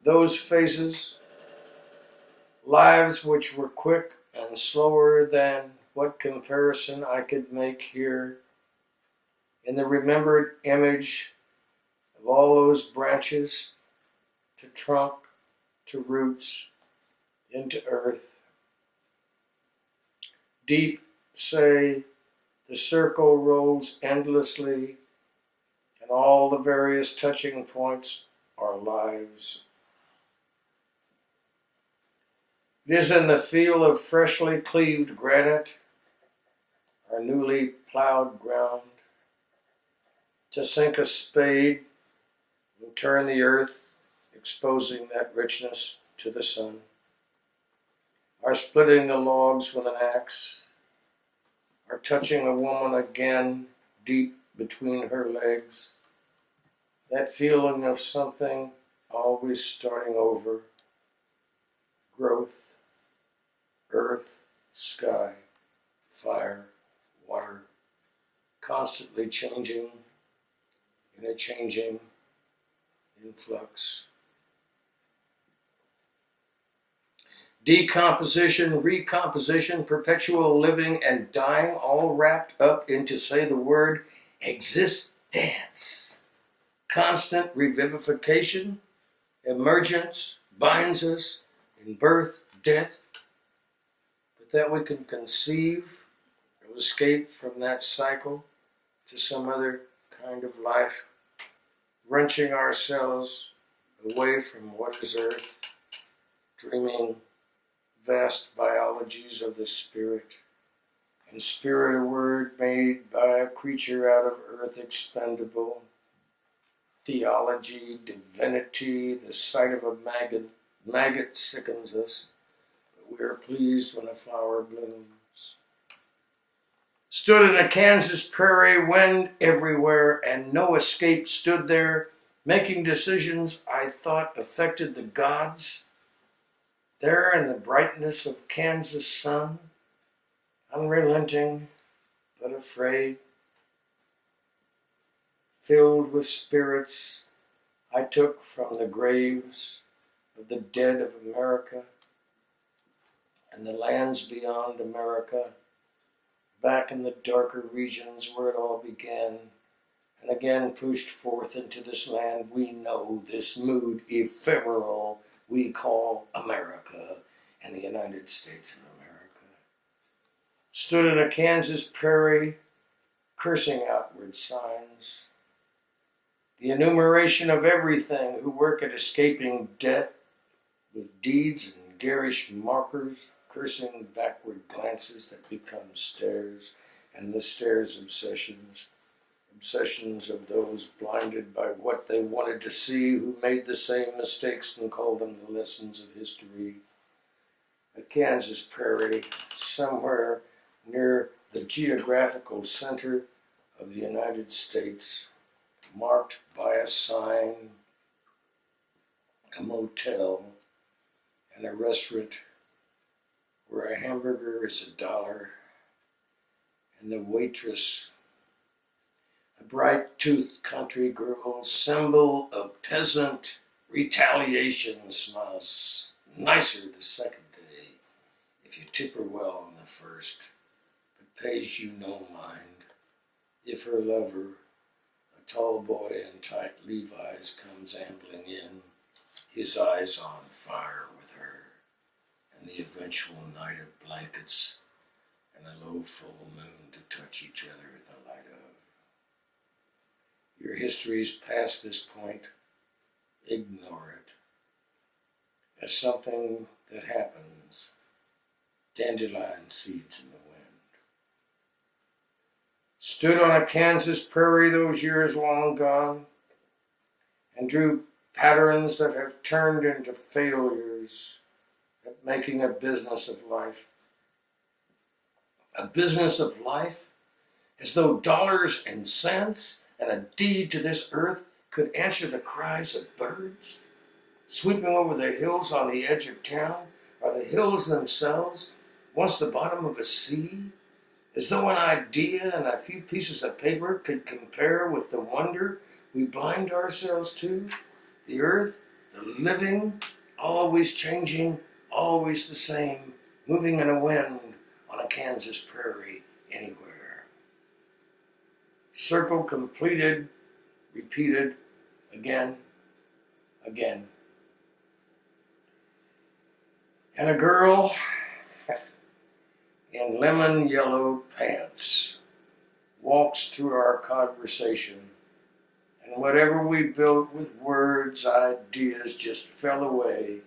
those faces, lives which were quick and slower than what comparison I could make here, in the remembered image of all those branches, to trunk, to roots, into earth. Deep, say, the circle rolls endlessly, and all the various touching points are lives. It is in the feel of freshly cleaved granite, our newly plowed ground, to sink a spade and turn the earth, exposing that richness to the sun. Our splitting the logs with an axe, or touching a woman again deep between her legs, that feeling of something always starting over, growth, earth, sky, fire, water, constantly changing in a changing influx. Decomposition, recomposition, perpetual living and dying, all wrapped up into, say the word, existence. Constant revivification, emergence, binds us in birth, death, but that we can conceive or escape from that cycle to some other kind of life, wrenching ourselves away from what is earth, dreaming vast biologies of the spirit, and spirit a word made by a creature out of earth expendable, theology, divinity, the sight of a maggot sickens us, but we are pleased when a flower blooms. Stood in a Kansas prairie, wind everywhere, and no escape, stood there, making decisions I thought affected the gods. There in the brightness of Kansas sun, unrelenting but afraid, filled with spirits I took from the graves of the dead of America and the lands beyond America, back in the darker regions where it all began, and again pushed forth into this land we know, this mood ephemeral we call America and the United States of America. stood in a Kansas prairie, cursing outward signs. The enumeration of everything who work at escaping death with deeds and garish markers, cursing backward glances that become stares, and the stares obsessions. Obsessions of those blinded by what they wanted to see, who made the same mistakes and called them the lessons of history. A Kansas prairie, somewhere near the geographical center of the United States, marked by a sign, a motel, and a restaurant where a hamburger is $1, and the waitress, a bright-toothed country girl, symbol of peasant retaliation, smiles nicer the second day if you tip her well on the first, but pays you no mind if her lover, a tall boy in tight Levi's, comes ambling in, his eyes on fire with her, and the eventual night of blankets and a low full moon to touch each other in the light of. Your history's past this point. Ignore it as something that happens. Dandelion seeds in the wind. Stood on a Kansas prairie those years long gone and drew patterns that have turned into failures at making a business of life. A business of life? As though dollars and cents and a deed to this earth could answer the cries of birds sweeping over the hills on the edge of town, or the hills themselves, once the bottom of a sea, as though an idea and a few pieces of paper could compare with the wonder we blind ourselves to, the earth, the living, always changing, always the same, moving in a wind on a Kansas prairie anywhere. Circle completed, repeated, again. And a girl in lemon yellow pants walks through our conversation, and whatever we built with words, ideas just fell away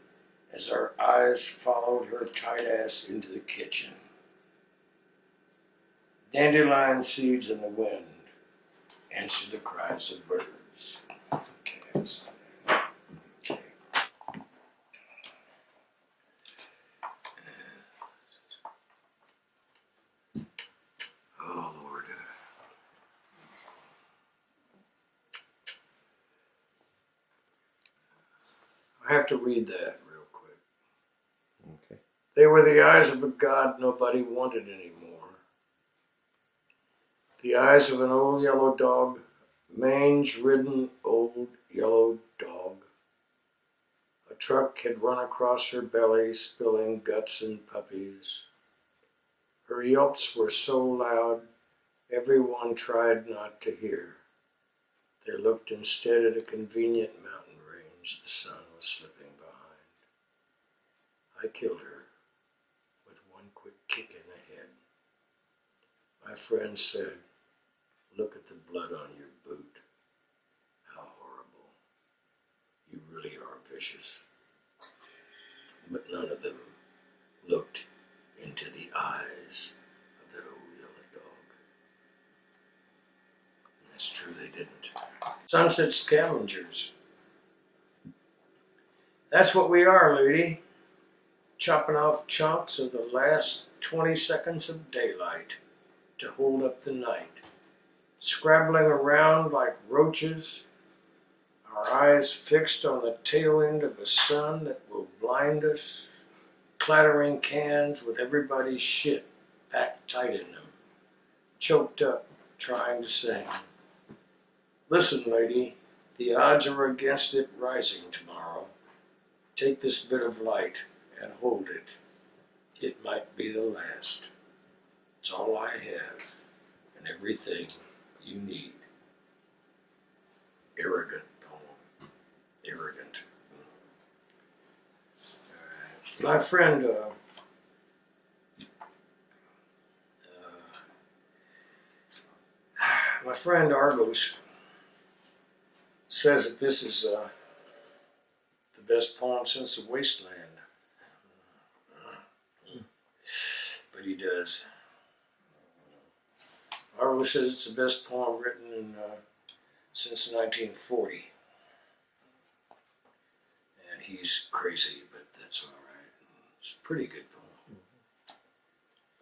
as our eyes followed her tight ass into the kitchen. Dandelion seeds in the wind answer the cries of birds. Okay. Oh, Lord. I have to read that real quick. Okay. They were the eyes of a God nobody wanted anymore. The eyes of an old yellow dog, mange-ridden old yellow dog. A truck had run across her belly, spilling guts and puppies. Her yelps were so loud, everyone tried not to hear. They looked instead at a convenient mountain range the sun was slipping behind. I killed her with one quick kick in the head. My friend said, "Look at the blood on your boot. How horrible. You really are vicious." But none of them looked into the eyes of that old yellow dog. And that's true, they didn't. Sunset scavengers. That's what we are, lady. Chopping off chunks of the last 20 seconds of daylight to hold up the night. Scrabbling around like roaches, our eyes fixed on the tail end of a sun that will blind us, clattering cans with everybody's shit packed tight in them, choked up trying to sing. Listen, lady, the odds are against it rising tomorrow. Take this bit of light and hold it. It might be the last. It's all I have and everything you need. Arrogant poem. Arrogant. My friend friend Argos says that this is the best poem since The Wasteland. But he does. Argos says it's the best poem written since 1940. And he's crazy, but that's all right. It's a pretty good poem.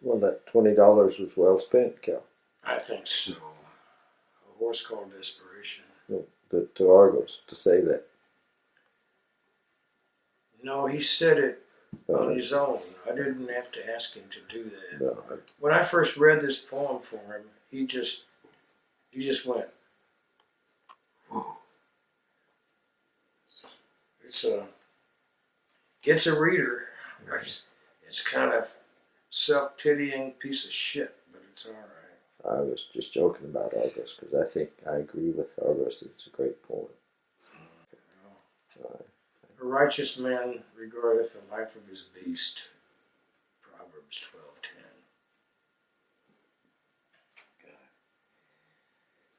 Well, that $20 was well spent, Cal. I think so. A Horse Called Desperation. No, to Argos to say that. No, he said it on Uh, his own. I didn't have to ask him to do that. no, When I first read this poem for him, he just went, whoa. It's a reader. It's kind of self-pitying piece of shit, but it's all right. I was just joking about Argos because I think I agree with Argos. It's a great poem. A righteous man regardeth the life of his beast. Proverbs 12:10.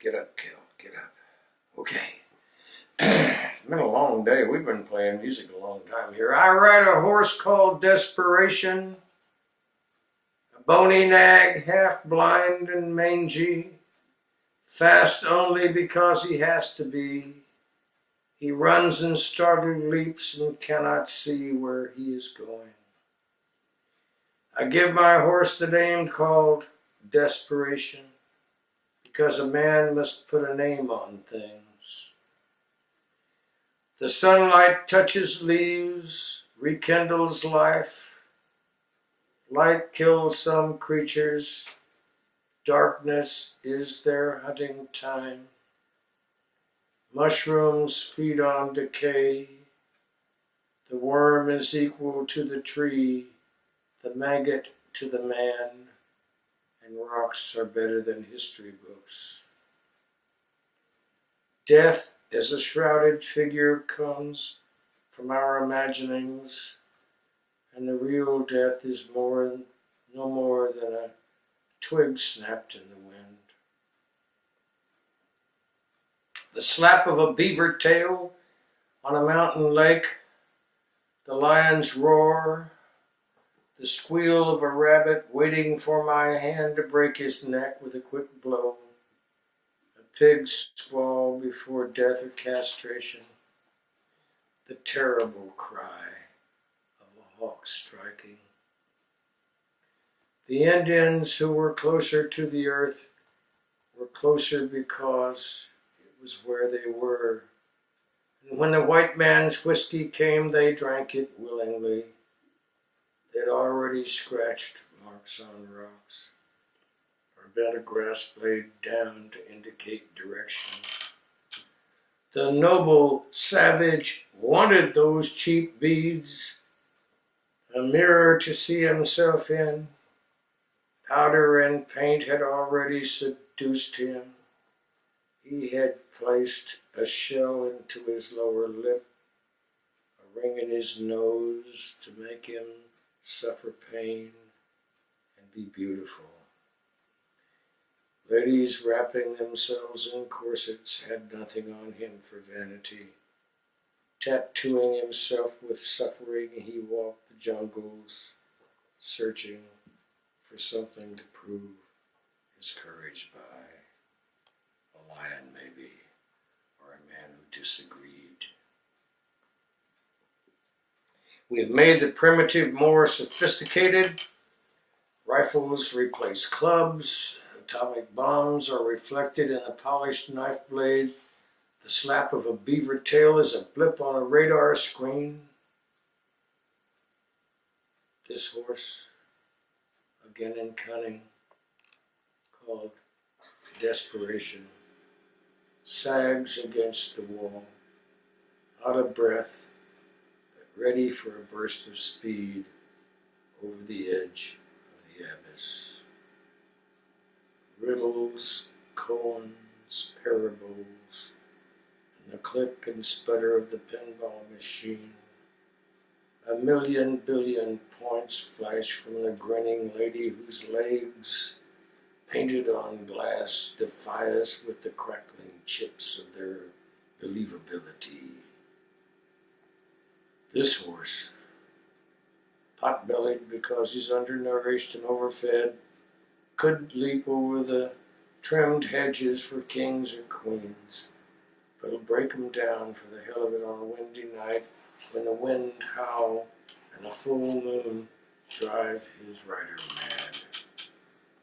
Get up, Kell. Get up. Okay. It's been a long day. We've been playing music a long time here. I ride a horse called Desperation, a bony nag, half blind and mangy, fast only because he has to be. He runs in startled leaps and cannot see where he is going. I give my horse the name called Desperation, because a man must put a name on things. The sunlight touches leaves, rekindles life. Light kills some creatures. Darkness is their hunting time. Mushrooms feed on decay. The worm is equal to the tree, the maggot to the man, and rocks are better than history books. Death as a shrouded figure comes from our imaginings, and the real death is no more than a twig snapped in the wind. The slap of a beaver tail on a mountain lake, the lion's roar, the squeal of a rabbit waiting for my hand to break his neck with a quick blow, a pig's squall before death or castration, the terrible cry of a hawk striking. The Indians who were closer to the earth were closer because it was where they were. And when the white man's whiskey came, they drank it willingly. They'd already scratched marks on rocks, or bent a grass blade down to indicate direction. The noble savage wanted those cheap beads, a mirror to see himself in. Powder and paint had already seduced him. He had placed a shell into his lower lip, a ring in his nose to make him suffer pain and be beautiful. Ladies wrapping themselves in corsets had nothing on him for vanity. Tattooing himself with suffering, he walked the jungles, searching for something to prove his courage by. A lion, maybe, or a man who disagreed. We have made the primitive more sophisticated. Rifles replace clubs. Atomic bombs are reflected in a polished knife blade. The slap of a beaver tail is a blip on a radar screen. This horse, again in cunning, called Desperation, sags against the wall, out of breath, but ready for a burst of speed over the edge of the abyss. Riddles, koans, parables, and the click and sputter of the pinball machine. A million billion points flash from the grinning lady whose legs, painted on glass, defy us with the crackling chips of their believability. This horse, pot-bellied because he's undernourished and overfed, could leap over the trimmed hedges for kings or queens, but it'll break 'em down for the hell of it on a windy night when the wind howl and the full moon drive his rider mad.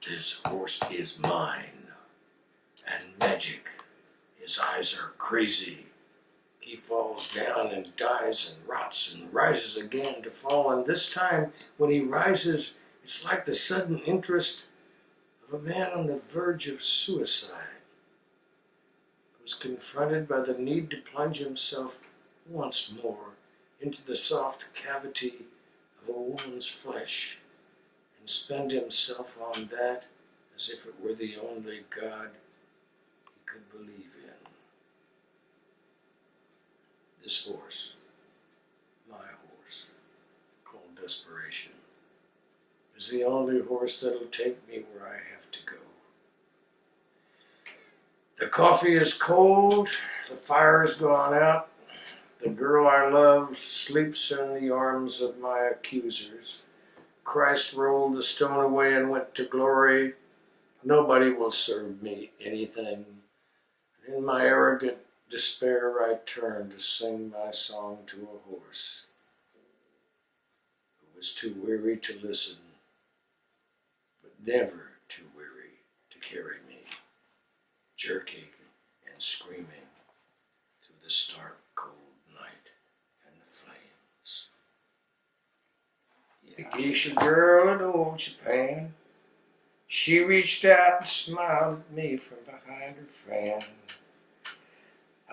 This horse is mine, and magic. His eyes are crazy. He falls down and dies and rots and rises again to fall, and this time when he rises, it's like the sudden interest of a man on the verge of suicide, who's confronted by the need to plunge himself once more into the soft cavity of a woman's flesh and spend himself on that as if it were the only God he could believe in. This horse, my horse, called desperation, is the only horse that'll take me where I have to go. The coffee is cold, the fire's gone out, the girl I love sleeps in the arms of my accusers. Christ rolled the stone away and went to glory. Nobody will serve me anything. In my arrogant despair I turn to sing my song to a horse who was too weary to listen, but never too weary to carry me, jerking and screaming through the stark cold night and the flames. The geisha girl in old Japan, she reached out and smiled at me from behind her fan.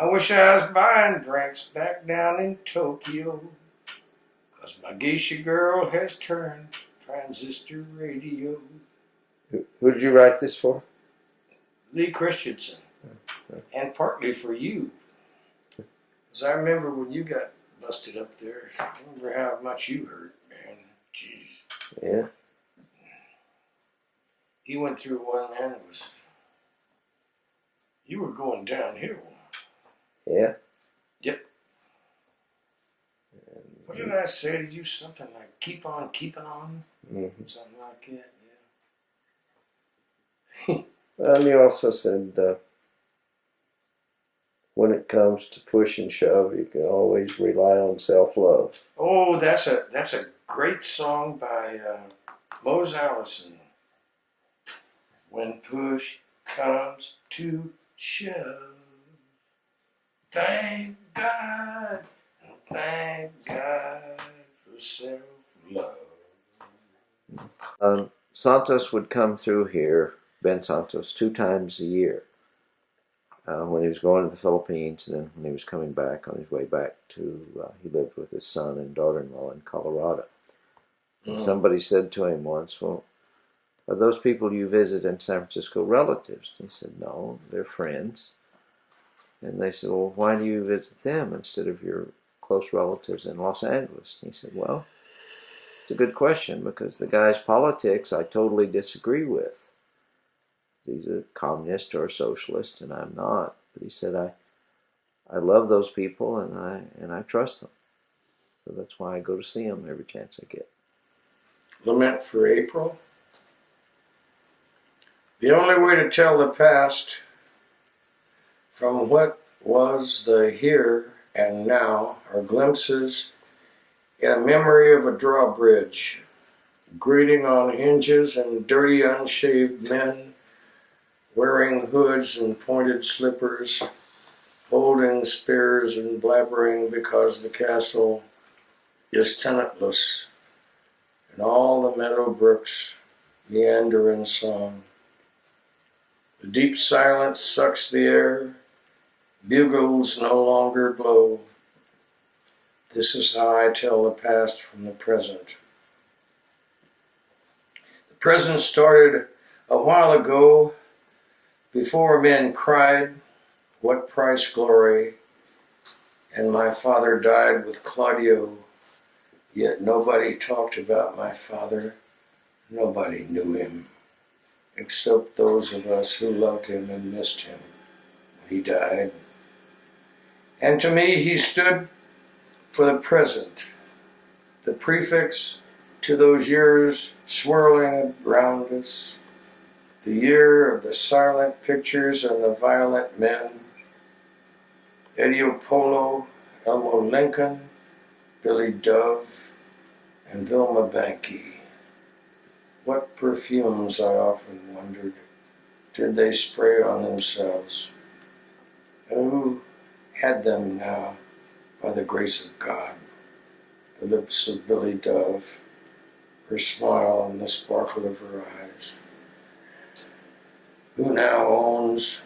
I wish I was buying drinks back down in Tokyo, 'cause my geisha girl has turned transistor radio. Who did you write this for? Lee Christensen, and partly for you. 'Cause I remember when you got busted up there, I remember how much you hurt, man. Jeez. Yeah. He went through one, man, it was, you were going downhill. Yeah. Yep. What did I say to you? Something like, keep on keeping on? Mm-hmm. Something like that, yeah. Well, you also said when it comes to push and shove, you can always rely on self-love. Oh, that's a great song by Mose Allison. When push comes to shove, thank God for self-love. Santos would come through here, Ben Santos, 2 times a year. When he was going to the Philippines, and then when he was coming back on his way back to, he lived with his son and daughter-in-law in Colorado. And somebody said to him once, well, are those people you visit in San Francisco relatives? And he said, no, they're friends. And they said, well, why do you visit them instead of your close relatives in Los Angeles? And he said, well, it's a good question, because the guy's politics I totally disagree with. He's a communist or a socialist, and I'm not. But he said, I love those people, and I trust them. So that's why I go to see them every chance I get. Lament for April. The only way to tell the past from what was the here and now are glimpses in a memory of a drawbridge, greeting on hinges and dirty unshaved men wearing hoods and pointed slippers, holding spears and blabbering because the castle is tenantless, and all the meadow brooks meander in song. The deep silence sucks the air, bugles no longer blow. This is how I tell the past from the present. The present started a while ago, before men cried, what price glory? And my father died with Claudio, yet nobody talked about my father. Nobody knew him except those of us who loved him and missed him when he died. And to me, he stood for the present, the prefix to those years swirling around us, the year of the silent pictures and the violent men, Eddie Polo, Elmo Lincoln, Billy Dove, and Vilma Banky. What perfumes, I often wondered, did they spray on themselves? And who had them now, by the grace of God? The lips of Billy Dove, her smile and the sparkle of her eyes. Who now owns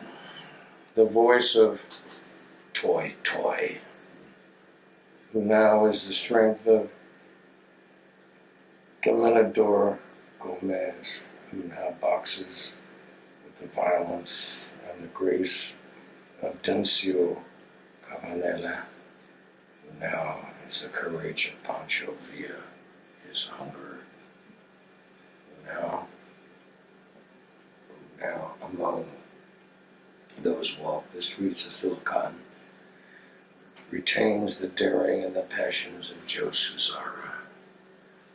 the voice of Toy Toy? Who now is the strength of Dominador Gomez? Who now boxes with the violence and the grace of Dencio Cabanela? Who now is the courage of Pancho Villa, his hunger? Who now among those walk the streets of Silicon retains the daring and the passions of Joe Susara.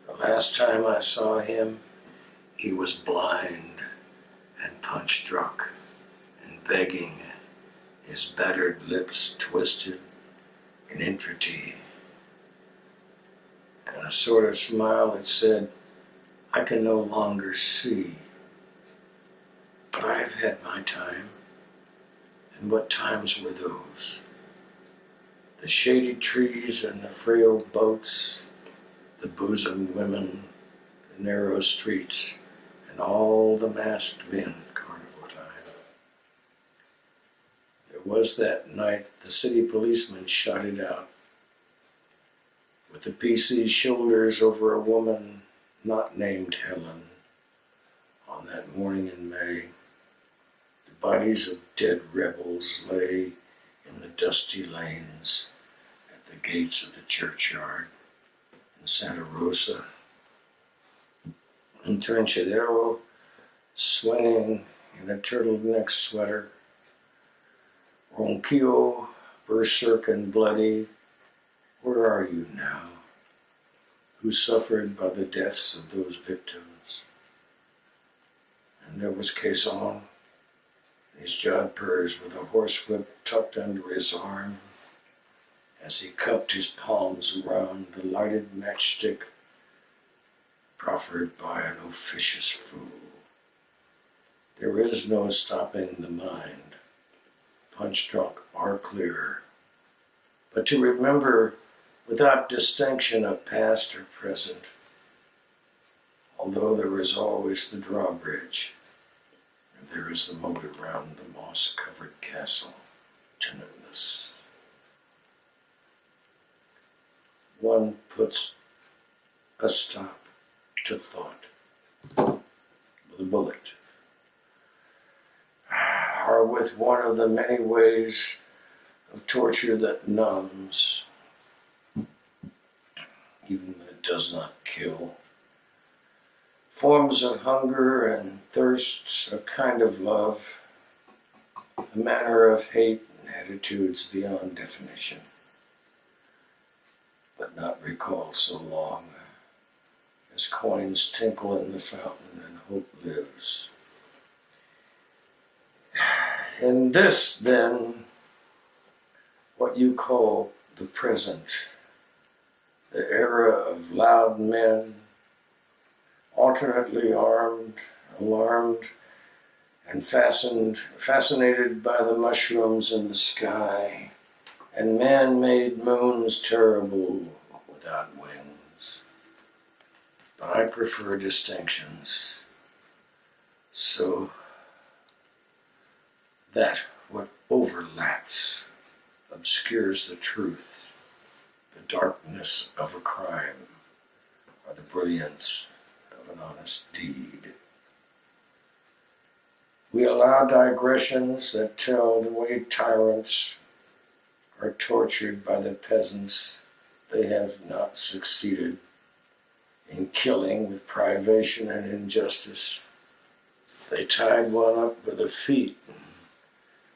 The last time I saw him, he was blind and punch-drunk and begging, his battered lips twisted in entreaty, and a sort of smile that said, I can no longer see, but I have had my time. And what times were those? The shady trees and the frail boats, the bosom women, the narrow streets, and all the masked men at carnival time. There was that night the city policeman shouted out, with the PC's shoulders over a woman not named Helen. On that morning in May, the bodies of dead rebels lay in the dusty lanes at the gates of the churchyard in Santa Rosa. And Trinchadero, swinging in a turtleneck sweater, Ronquillo, berserk and bloody, where are you now? Who suffered by the deaths of those victims? And there was Quezon, his jodhpurs with a horsewhip tucked under his arm, as he cupped his palms around the lighted matchstick proffered by an officious fool. There is no stopping the mind, punch-drunk or clear, but to remember without distinction of past or present, although there is always the drawbridge, and there is the moat around the moss-covered castle, tenantless. One puts a stop to thought with a bullet, or with one of the many ways of torture that numbs, even when it does not kill. Forms of hunger and thirsts, a kind of love, a manner of hate and attitudes beyond definition, but not recalled so long as coins tinkle in the fountain and hope lives. In this, then, what you call the present, the era of loud men, alternately armed, alarmed, and fascinated by the mushrooms in the sky, and man-made moons terrible without wings. But I prefer distinctions, so that what overlaps obscures the truth, the darkness of a crime, or the brilliance of an honest deed. We allow digressions that tell the way tyrants are tortured by the peasants they have not succeeded in killing with privation and injustice, They tied one up by the feet.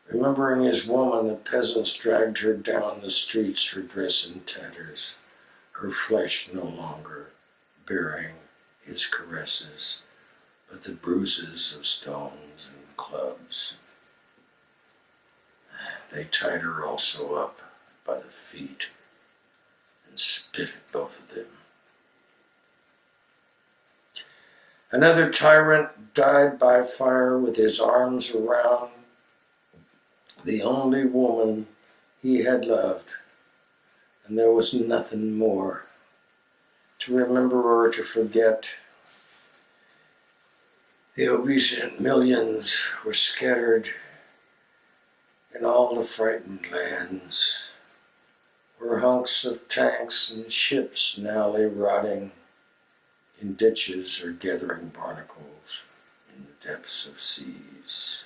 Remembering his woman, the peasants dragged her down the streets, her dress in tatters, her flesh no longer bearing his caresses, but the bruises of stones and clubs. They tied her also up by the feet and spit at both of them. Another tyrant died by fire with his arms around the only woman he had loved, and there was nothing more to remember or to forget. The obedient millions were scattered in all the frightened lands, where hunks of tanks and ships now lay rotting in ditches or gathering barnacles in the depths of seas.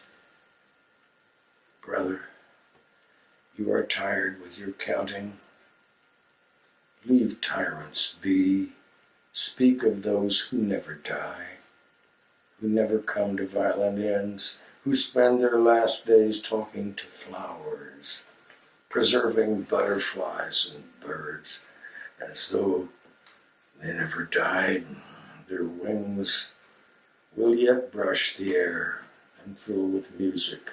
Brother, you are tired with your counting. Leave tyrants be. Speak of those who never die, who never come to violent ends, who spend their last days talking to flowers, preserving butterflies and birds, as though they never died. Their wings will yet brush the air and fill with music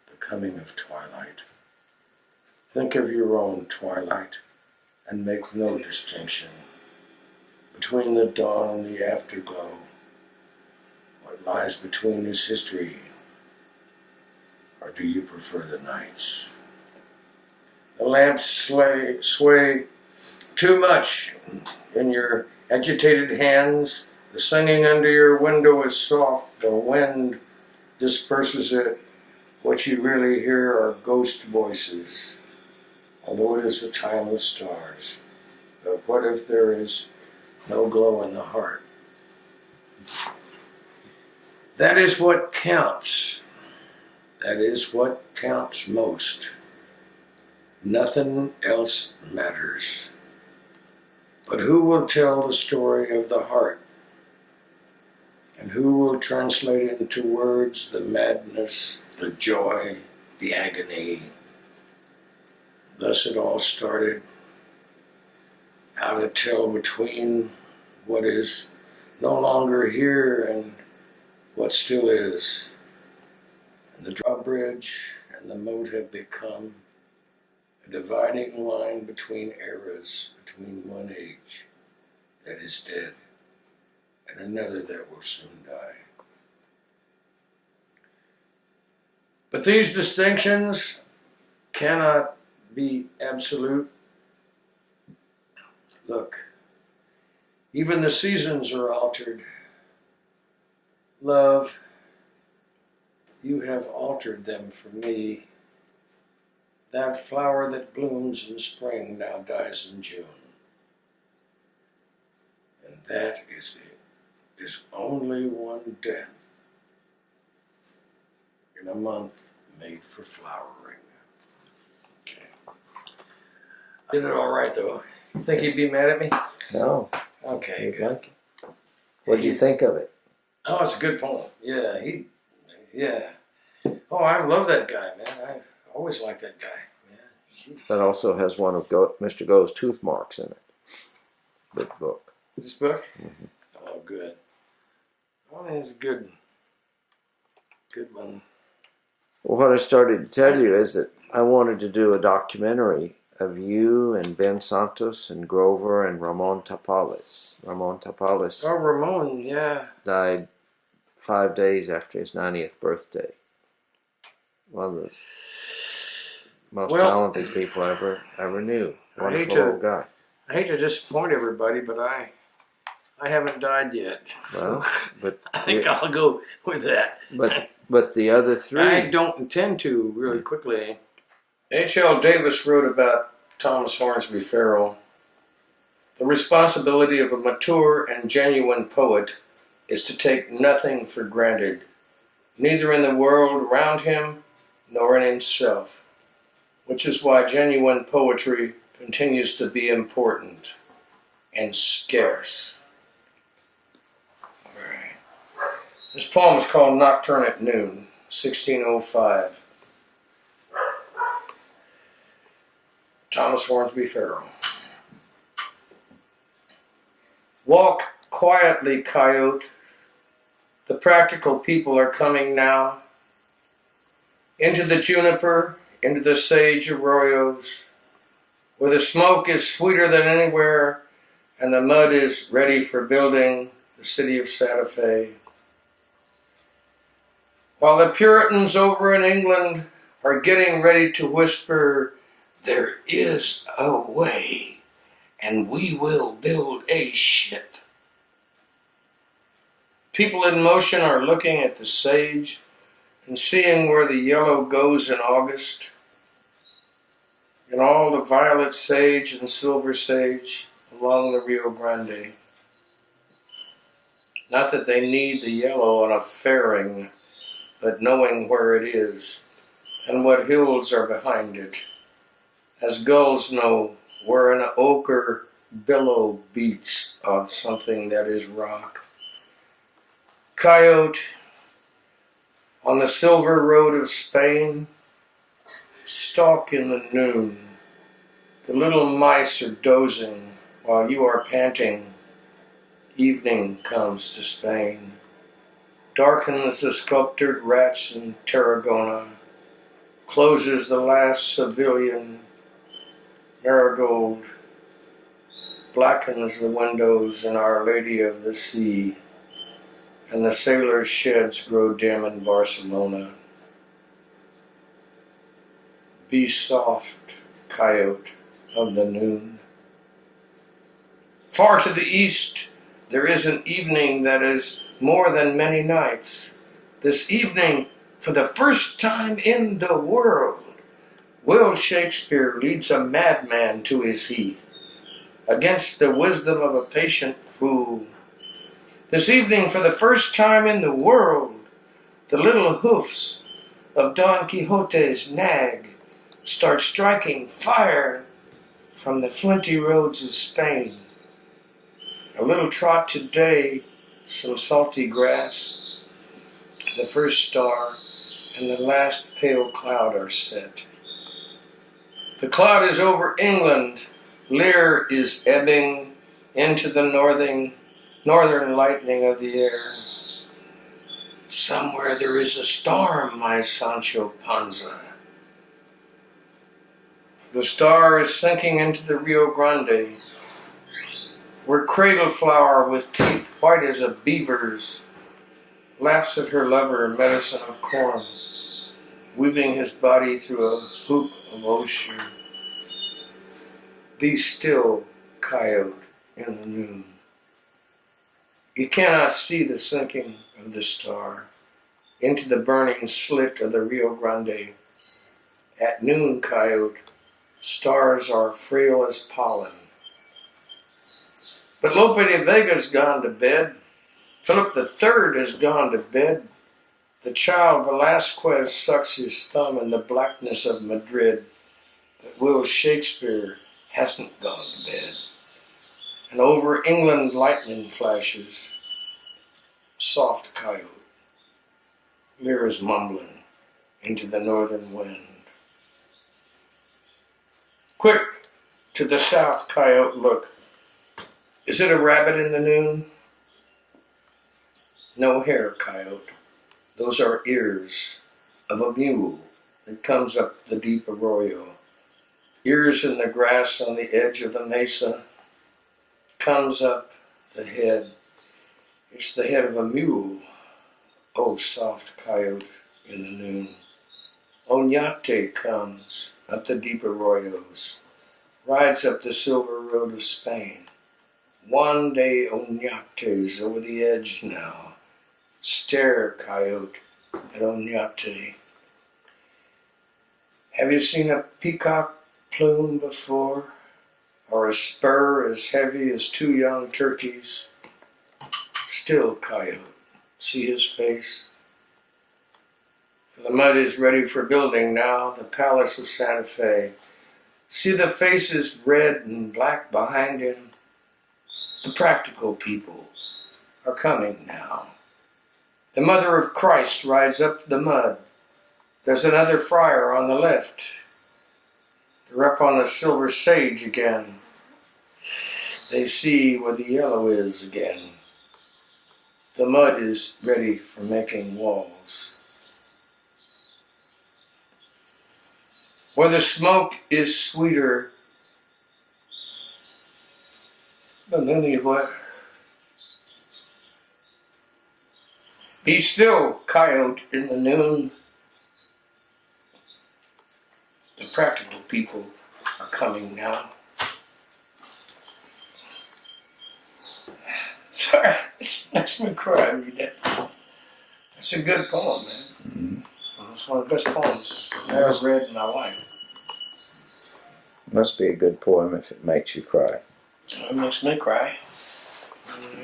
the coming of twilight. Think of your own twilight and make no distinction between the dawn and the afterglow. What lies between is history, or do you prefer the nights? The lamps sway too much in your agitated hands. The singing under your window is soft. The wind disperses it. What you really hear are ghost voices, although it is a time with stars. But what if there is no glow in the heart? That is what counts. That is what counts most. Nothing else matters. But who will tell the story of the heart? And who will translate into words the madness, the joy, the agony? Thus it all started. How to tell between what is no longer here and what still is. And the drawbridge and the moat have become a dividing line between eras, between one age that is dead and another that will soon die. But these distinctions cannot be absolute. Look, even the seasons are altered. Love, you have altered them for me. That flower that blooms in spring now dies in June. And that is only one death in a month made for flowering. Okay. I did it all right, though. You think he'd be mad at me? No, Okay, you'd good. like it. What do you think of it? Oh, it's a good poem. Yeah. Oh, I love that guy, man. I always liked that guy. Yeah. That also has one of Mr. Go's tooth marks in it. Good book. This book? Mhm. Oh, good. Oh, it's a good one. Well, what I started to tell you is that I wanted to do a documentary of you and Ben Santos and Grover and Ramon Tapales. Ramon Tapales Oh, Ramon, yeah. died 5 days after his 90th birthday. One of the most talented people I ever knew. Wonderful old guy. I hate to disappoint everybody, but I haven't died yet. Well, but I think I'll go with that. But the other three. I don't intend to really quickly. H.L. Davis wrote about Thomas Hornsby Farrell. The responsibility of a mature and genuine poet is to take nothing for granted, neither in the world around him nor in himself, which is why genuine poetry continues to be important and scarce. All right. This poem is called Nocturne at Noon, 1605. Thomas Hornsby Farrell. Walk quietly, coyote. The practical people are coming now. Into the juniper, into the sage arroyos, where the smoke is sweeter than anywhere, and the mud is ready for building the city of Santa Fe. While the Puritans over in England are getting ready to whisper, "There is a way, and we will build a ship." People in motion are looking at the sage and seeing where the yellow goes in August, and all the violet sage and silver sage along the Rio Grande. Not that they need the yellow on a fairing, but knowing where it is and what hills are behind it, as gulls know where an ochre billow beats on something that is rock. Coyote, on the silver road of Spain, stalk in the noon. The little mice are dozing while you are panting. Evening comes to Spain. Darkens the sculptured rats in Tarragona. Closes the last civilian marigold. Blackens the windows in Our Lady of the Sea. And the sailors' sheds grow dim in Barcelona. Be soft, coyote of the noon. Far to the east, there is an evening that is more than many nights. This evening, for the first time in the world, Will Shakespeare leads a madman to his heath, against the wisdom of a patient fool. This evening, for the first time in the world, the little hoofs of Don Quixote's nag start striking fire from the flinty roads of Spain. A little trot today, some salty grass, the first star and the last pale cloud are set. The cloud is over England, Lear is ebbing into the northern lightning of the air. Somewhere there is a storm, my Sancho Panza. The star is sinking into the Rio Grande, where cradle flower with teeth white as a beaver's laughs at her lover, medicine of corn, weaving his body through a hoop of ocean. Be still, coyote, in the noon. You cannot see the sinking of the star into the burning slit of the Rio Grande. At noon, coyote, stars are frail as pollen. But Lope de Vega's gone to bed. Philip III has gone to bed. The child Velasquez sucks his thumb in the blackness of Madrid. But Will Shakespeare hasn't gone to bed. And over England lightning flashes. Soft coyote. Lear is mumbling into the northern wind. Quick, to the south, coyote, look. Is it a rabbit in the noon? No hair, coyote. Those are ears of a mule that comes up the deep arroyo. Ears in the grass on the edge of the mesa. Comes up the head. It's the head of a mule. Oh, soft coyote in the noon. Oñate comes up the deep arroyos. Rides up the silver road of Spain. One day Oñate's over the edge now. Stare, coyote, at Oñate. Have you seen a peacock plume before? Or a spur as heavy as two young turkeys? Still, coyote, see his face? For the mud is ready for building now, the palace of Santa Fe. See the faces red and black behind him? The practical people are coming now. The mother of Christ rides up the mud. There's another friar on the left. They're up on the silver sage again. They see where the yellow is again. The mud is ready for making walls. Where the smoke is sweeter than anywhere. Be still, coyote, in the noon. The practical people are coming now. Sorry, this makes me cry every day. It's a good poem, man. Mm-hmm. It's one of the best poems I've ever read in my life. Must be a good poem if it makes you cry. It makes me cry.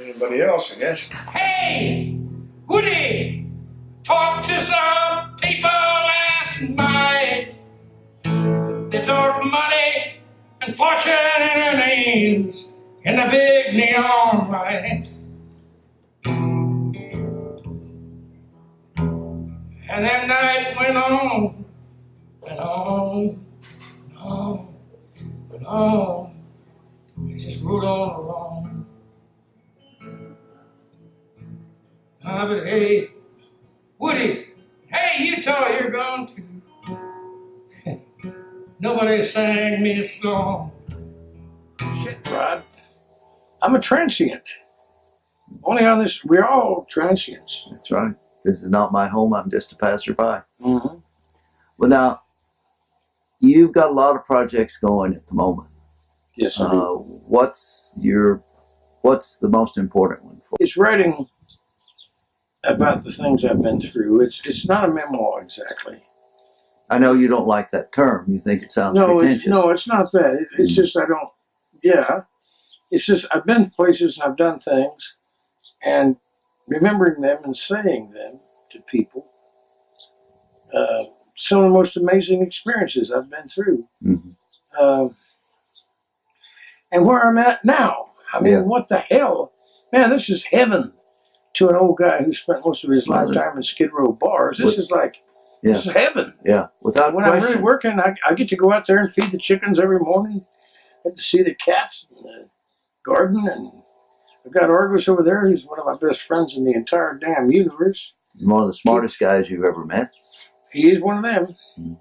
Anybody else, I guess. Hey, Woody, talked to some people last night. They talked money and fortune and their names in the big neon lights. And that night went on and on and on and on. It just rode on along. But hey, Woody, hey, you tell you're going to. Nobody sang me a song. Shit, Rod. I'm a transient. Only on this, we're all transients. That's right. This is not my home. I'm just a passerby. Mm-hmm. Well, now, you've got a lot of projects going at the moment. Yes, I do. What's the most important one for you? It's writing about the things I've been through. It's not a memoir exactly. I know you don't like that term. You think it sounds pretentious. It's not that. It's just I don't. Yeah, it's just I've been places and I've done things, and remembering them and saying them to people. Some of the most amazing experiences I've been through. Mm-hmm. And where I'm at now. I mean, what the hell? Man, this is heaven to an old guy who spent most of his lifetime in Skid Row bars. This is like, this is heaven. Yeah, without when question. I'm really working, I get to go out there and feed the chickens every morning. I get to see the cats in the garden. And I've got Argus over there. He's one of my best friends in the entire damn universe. One of the smartest guys you've ever met. He is one of them. Mm-hmm.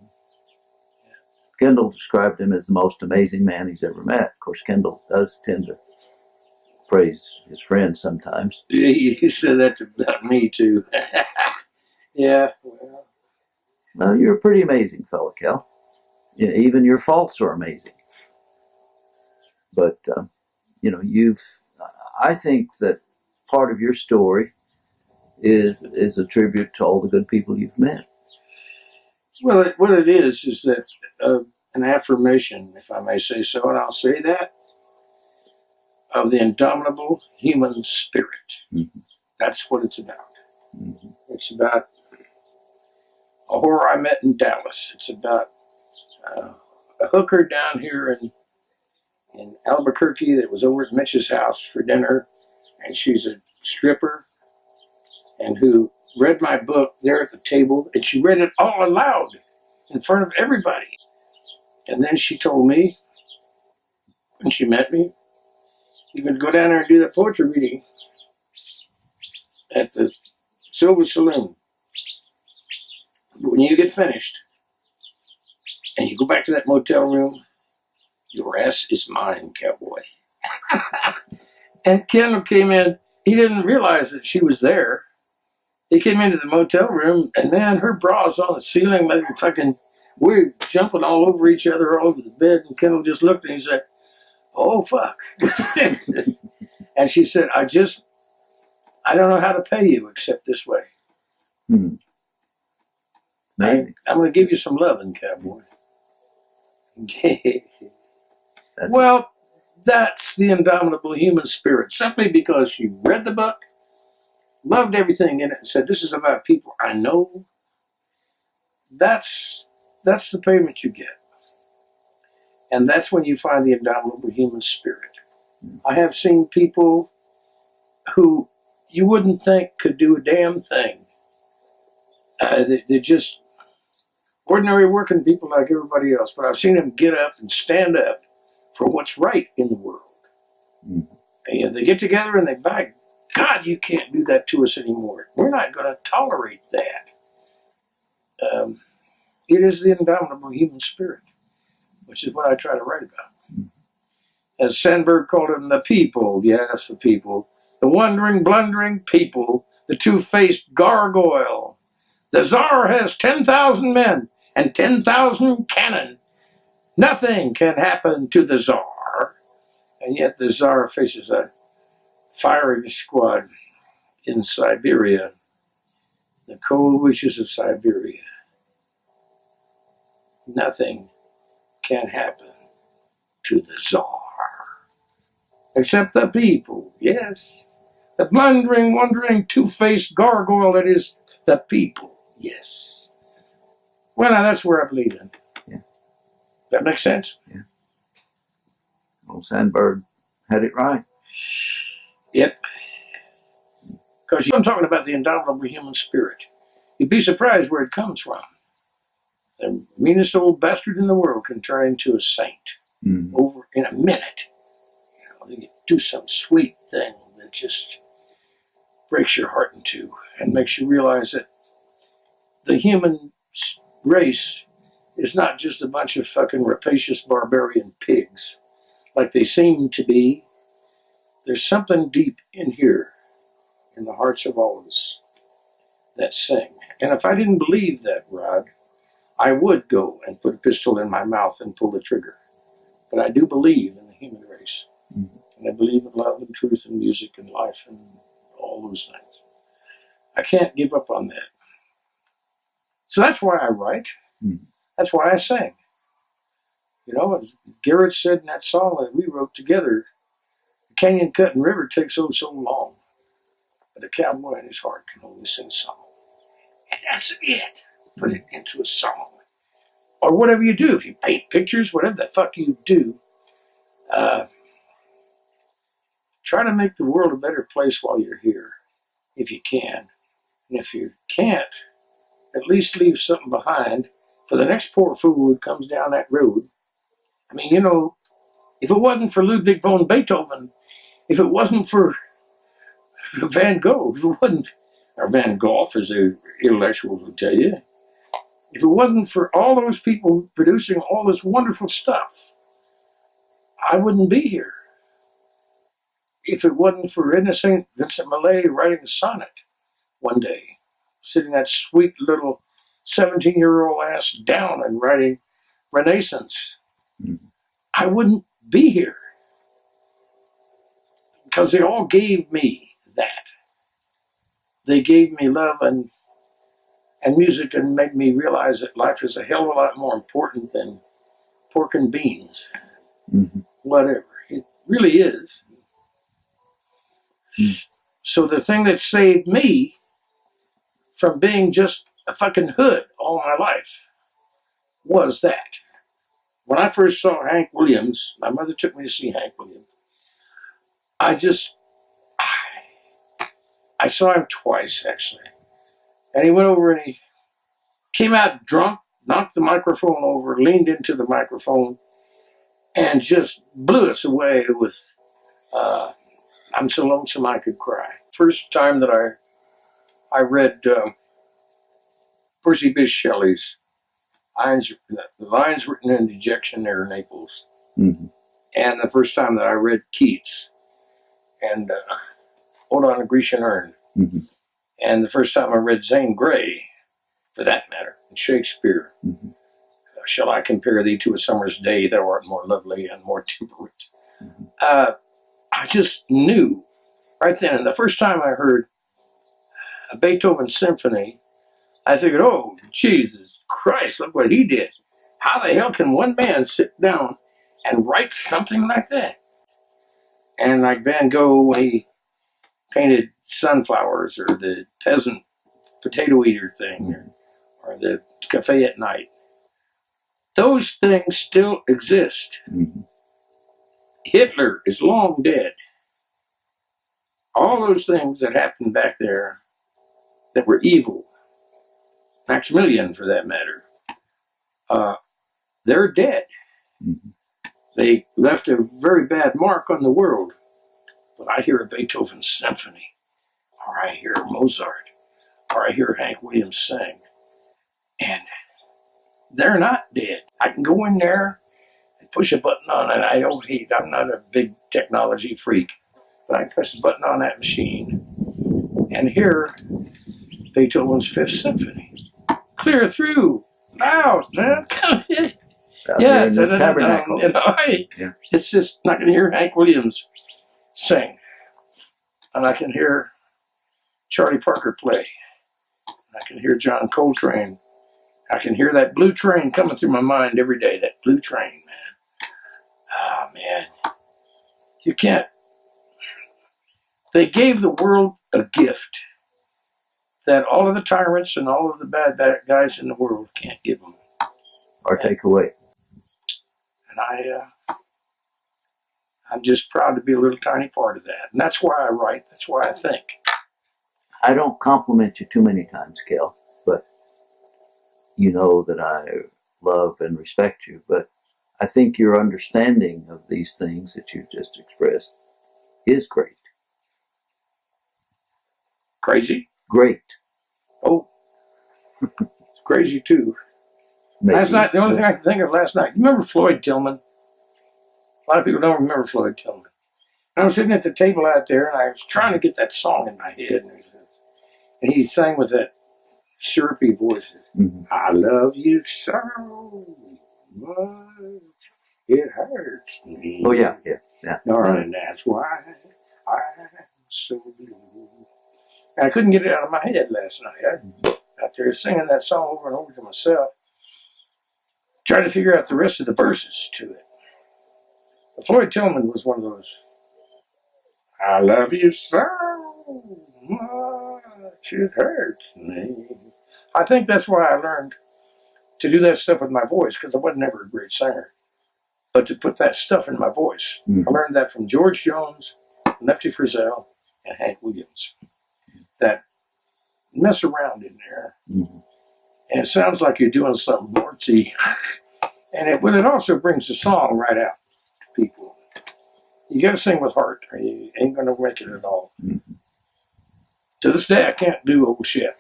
Kendall described him as the most amazing man he's ever met. Of course, Kendall does tend to praise his friends sometimes. He said that about me, too. Yeah. Well, you're a pretty amazing fellow, Kel. Yeah, even your faults are amazing. But, I think that part of your story is a tribute to all the good people you've met. Well, what it is that an affirmation, if I may say so, and I'll say that, of the indomitable human spirit. Mm-hmm. That's what it's about. Mm-hmm. It's about a whore I met in Dallas. It's about a hooker down here in Albuquerque that was over at Mitch's house for dinner, and she's a stripper, and who read my book there at the table, and she read it all aloud in front of everybody. And then she told me, when she met me, you can go down there and do that poetry reading at the Silver Saloon. But when you get finished, and you go back to that motel room, your ass is mine, cowboy. And Kendall came in. He didn't realize that she was there. He came into the motel room, and man, her bra was on the ceiling. We're jumping all over each other, all over the bed. And Kendall just looked and he said, "Oh, fuck." And she said, I don't know how to pay you except this way. Hmm. It's amazing. I'm going to give you some loving, cowboy. That's That's the indomitable human spirit. Simply because she read the book, loved everything in it, and said, this is about people I know. That's the payment you get. And that's when you find the indomitable human spirit. I have seen people who you wouldn't think could do a damn thing. They're just ordinary working people like everybody else, but I've seen them get up and stand up for what's right in the world. Mm. And they get together and they beg, God, you can't do that to us anymore. We're not going to tolerate that. It is the indomitable human spirit, which is what I try to write about. As Sandberg called them, the people, yes, the people, the wandering, blundering people, the two-faced gargoyle. The Tsar has 10,000 men and 10,000 cannon. Nothing can happen to the Tsar. And yet the Tsar faces a firing squad in Siberia, the cold wishes of Siberia. Nothing can happen to the Tsar. Except the people, yes. The blundering, wandering, two-faced gargoyle that is the people, yes. Well, now that's where I believe in. Yeah. That makes sense? Yeah. Old Sandberg had it right. Yep. Because I'm talking about the indomitable human spirit. You'd be surprised where it comes from. The meanest old bastard in the world can turn into a saint over in a minute. You know, they can do some sweet thing that just breaks your heart in two and makes you realize that the human race is not just a bunch of fucking rapacious barbarian pigs like they seem to be. There's something deep in here in the hearts of all of us that sing. And if I didn't believe that, Rod, I would go and put a pistol in my mouth and pull the trigger. But I do believe in the human race. Mm-hmm. And I believe in love and truth and music and life and all those things. I can't give up on that. So that's why I write. Mm-hmm. That's why I sing. You know, as Garrett said in that song that we wrote together, the canyon cutting river takes so long. But a cowboy in his heart can only sing song. And that's it. Put it into a song. Or whatever you do. If you paint pictures, whatever the fuck you do, try to make the world a better place while you're here, if you can. And if you can't, at least leave something behind for the next poor fool who comes down that road. I mean, you know, if it wasn't for Ludwig von Beethoven, if it wasn't for Van Gogh, if it wasn't, or Van Gogh, as the intellectuals would tell you, if it wasn't for all those people producing all this wonderful stuff, I wouldn't be here. If it wasn't for innocent Vincent Millay writing a sonnet one day, sitting that sweet little 17-year-old ass down and writing Renaissance, I wouldn't be here. Because they all gave me that. They gave me love and music and made me realize that life is a hell of a lot more important than pork and beans. Mm-hmm. Whatever. It really is. Mm. So the thing that saved me from being just a fucking hood all my life was that. When I first saw Hank Williams, my mother took me to see Hank Williams. I saw him twice, actually. And he went over and he came out drunk, knocked the microphone over, leaned into the microphone, and just blew us away with, I'm so lonesome I could cry. First time that I read Percy Bysshe Shelley's the lines written in Dejection Near Naples. Mm-hmm. And the first time that I read Keats and Ode on a Grecian Urn. Mm-hmm. And the first time I read Zane Grey, for that matter, and Shakespeare. Mm-hmm. Shall I compare thee to a summer's day, thou art more lovely and more temperate. Mm-hmm. I just knew right then, and the first time I heard a Beethoven symphony, I figured, oh, Jesus Christ, look what he did. How the hell can one man sit down and write something like that? And like Van Gogh, when he painted sunflowers or the peasant potato eater thing or the cafe at night, those things still exist. Mm-hmm. Hitler is long dead. All all those things that happened back there that were evil, Maximilian for that matter, they're dead. Mhm. They left a very bad mark on the world. But I hear a Beethoven symphony, or I hear Mozart, or I hear Hank Williams sing, and they're not dead. I can go in there and push a button on it. I'm not a big technology freak, but I can press a button on that machine and hear Beethoven's Fifth Symphony. Clear through, loud, man. Out here in this da-da-da-dum, tabernacle. you know, Yeah. it's just not going to hear Hank Williams sing. And I can hear Charlie Parker play. I can hear John Coltrane. I can hear that blue train coming through my mind every day. That blue train, man. Ah, man. You can't. They gave the world a gift that all of the tyrants and all of the bad guys in the world can't give them. Or take away. And I'm just proud to be a little tiny part of that. And that's why I write. That's why I think. I don't compliment you too many times, Kell, but you know that I love and respect you. But I think your understanding of these things that you just expressed is great. Crazy? Great. Oh, it's crazy too. Maybe. Last night, the only thing I can think of last night, you remember Floyd Tillman? A lot of people don't remember Floyd Tillman. I was sitting at the table out there, and I was trying to get that song in my head. And he sang with that syrupy voice. Mm-hmm. I love you so much, it hurts me. Oh, yeah. Darling, that's why I'm so blue. And I couldn't get it out of my head last night. I was out there singing that song over and over to myself, trying to figure out the rest of the verses to it. But Floyd Tillman was one of those. I love you so much, it hurts me. I think that's why I learned to do that stuff with my voice, because I wasn't never a great singer. But to put that stuff in my voice, I learned that from George Jones, Lefty Frizzell, and Hank Williams. That mess around in there. Mm-hmm. And it sounds like you're doing something artsy. And it also brings the song right out to people. You got to sing with heart, or you ain't going to make it at all. Mm-hmm. To this day, I can't do old shit.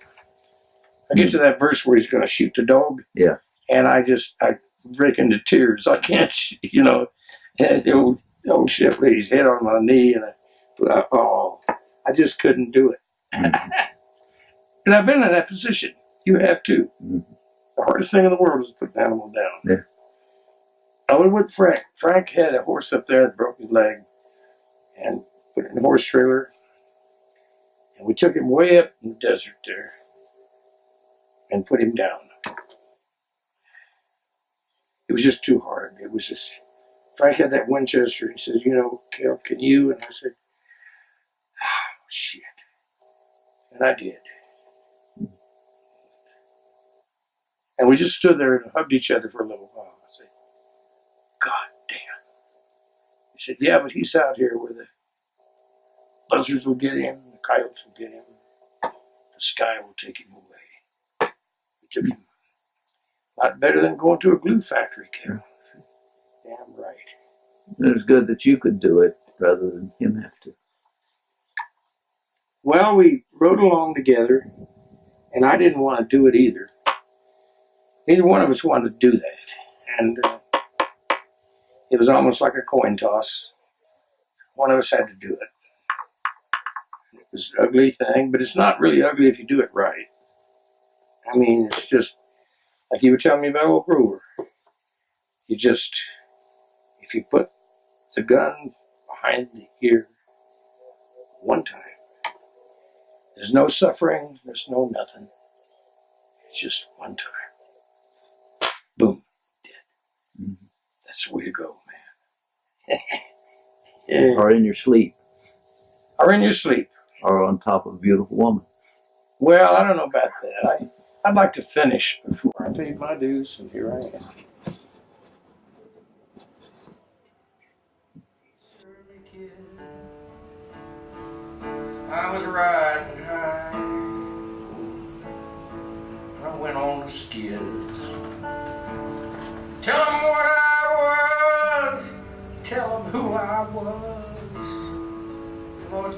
I get to that verse where he's going to shoot the dog. Yeah. And I break into tears. I can't, you know, and the old shit with his head on my knee, and I just couldn't do it. Mm-hmm. And I've been in that position. You have too. Mm-hmm. The hardest thing in the world is to put an animal down. Yeah. I went with Frank. Frank had a horse up there that broke his leg, and put it in a horse trailer. And we took him way up in the desert there and put him down. It was just too hard. It was just, Frank had that Winchester. He says, you know, Kell, can you? And I said, oh, shit. And I did. And we just stood there and hugged each other for a little while. I said, God damn. He said, yeah, but he's out here where the buzzards will get him, the coyotes will get him, the sky will take him away. We took him. A lot better than going to a glue factory, Kell. Damn right. It was good that you could do it rather than him have to. Well, we rode along together, and I didn't want to do it either. Neither one of us wanted to do that. And it was almost like a coin toss. One of us had to do it. It was an ugly thing, but it's not really ugly if you do it right. I mean, it's just, like you were telling me about old Grover. If you put the gun behind the ear one time, there's no suffering, there's no nothing. It's just one time. Boom, dead. Mm-hmm. That's the way to go, man. Yeah. Or in your sleep. Or in your sleep. Or on top of a beautiful woman. Well, I don't know about that. I'd like to finish before I paid my dues, and here I am.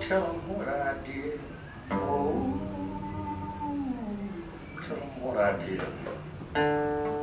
tell them what I did. Oh, tell them what I did.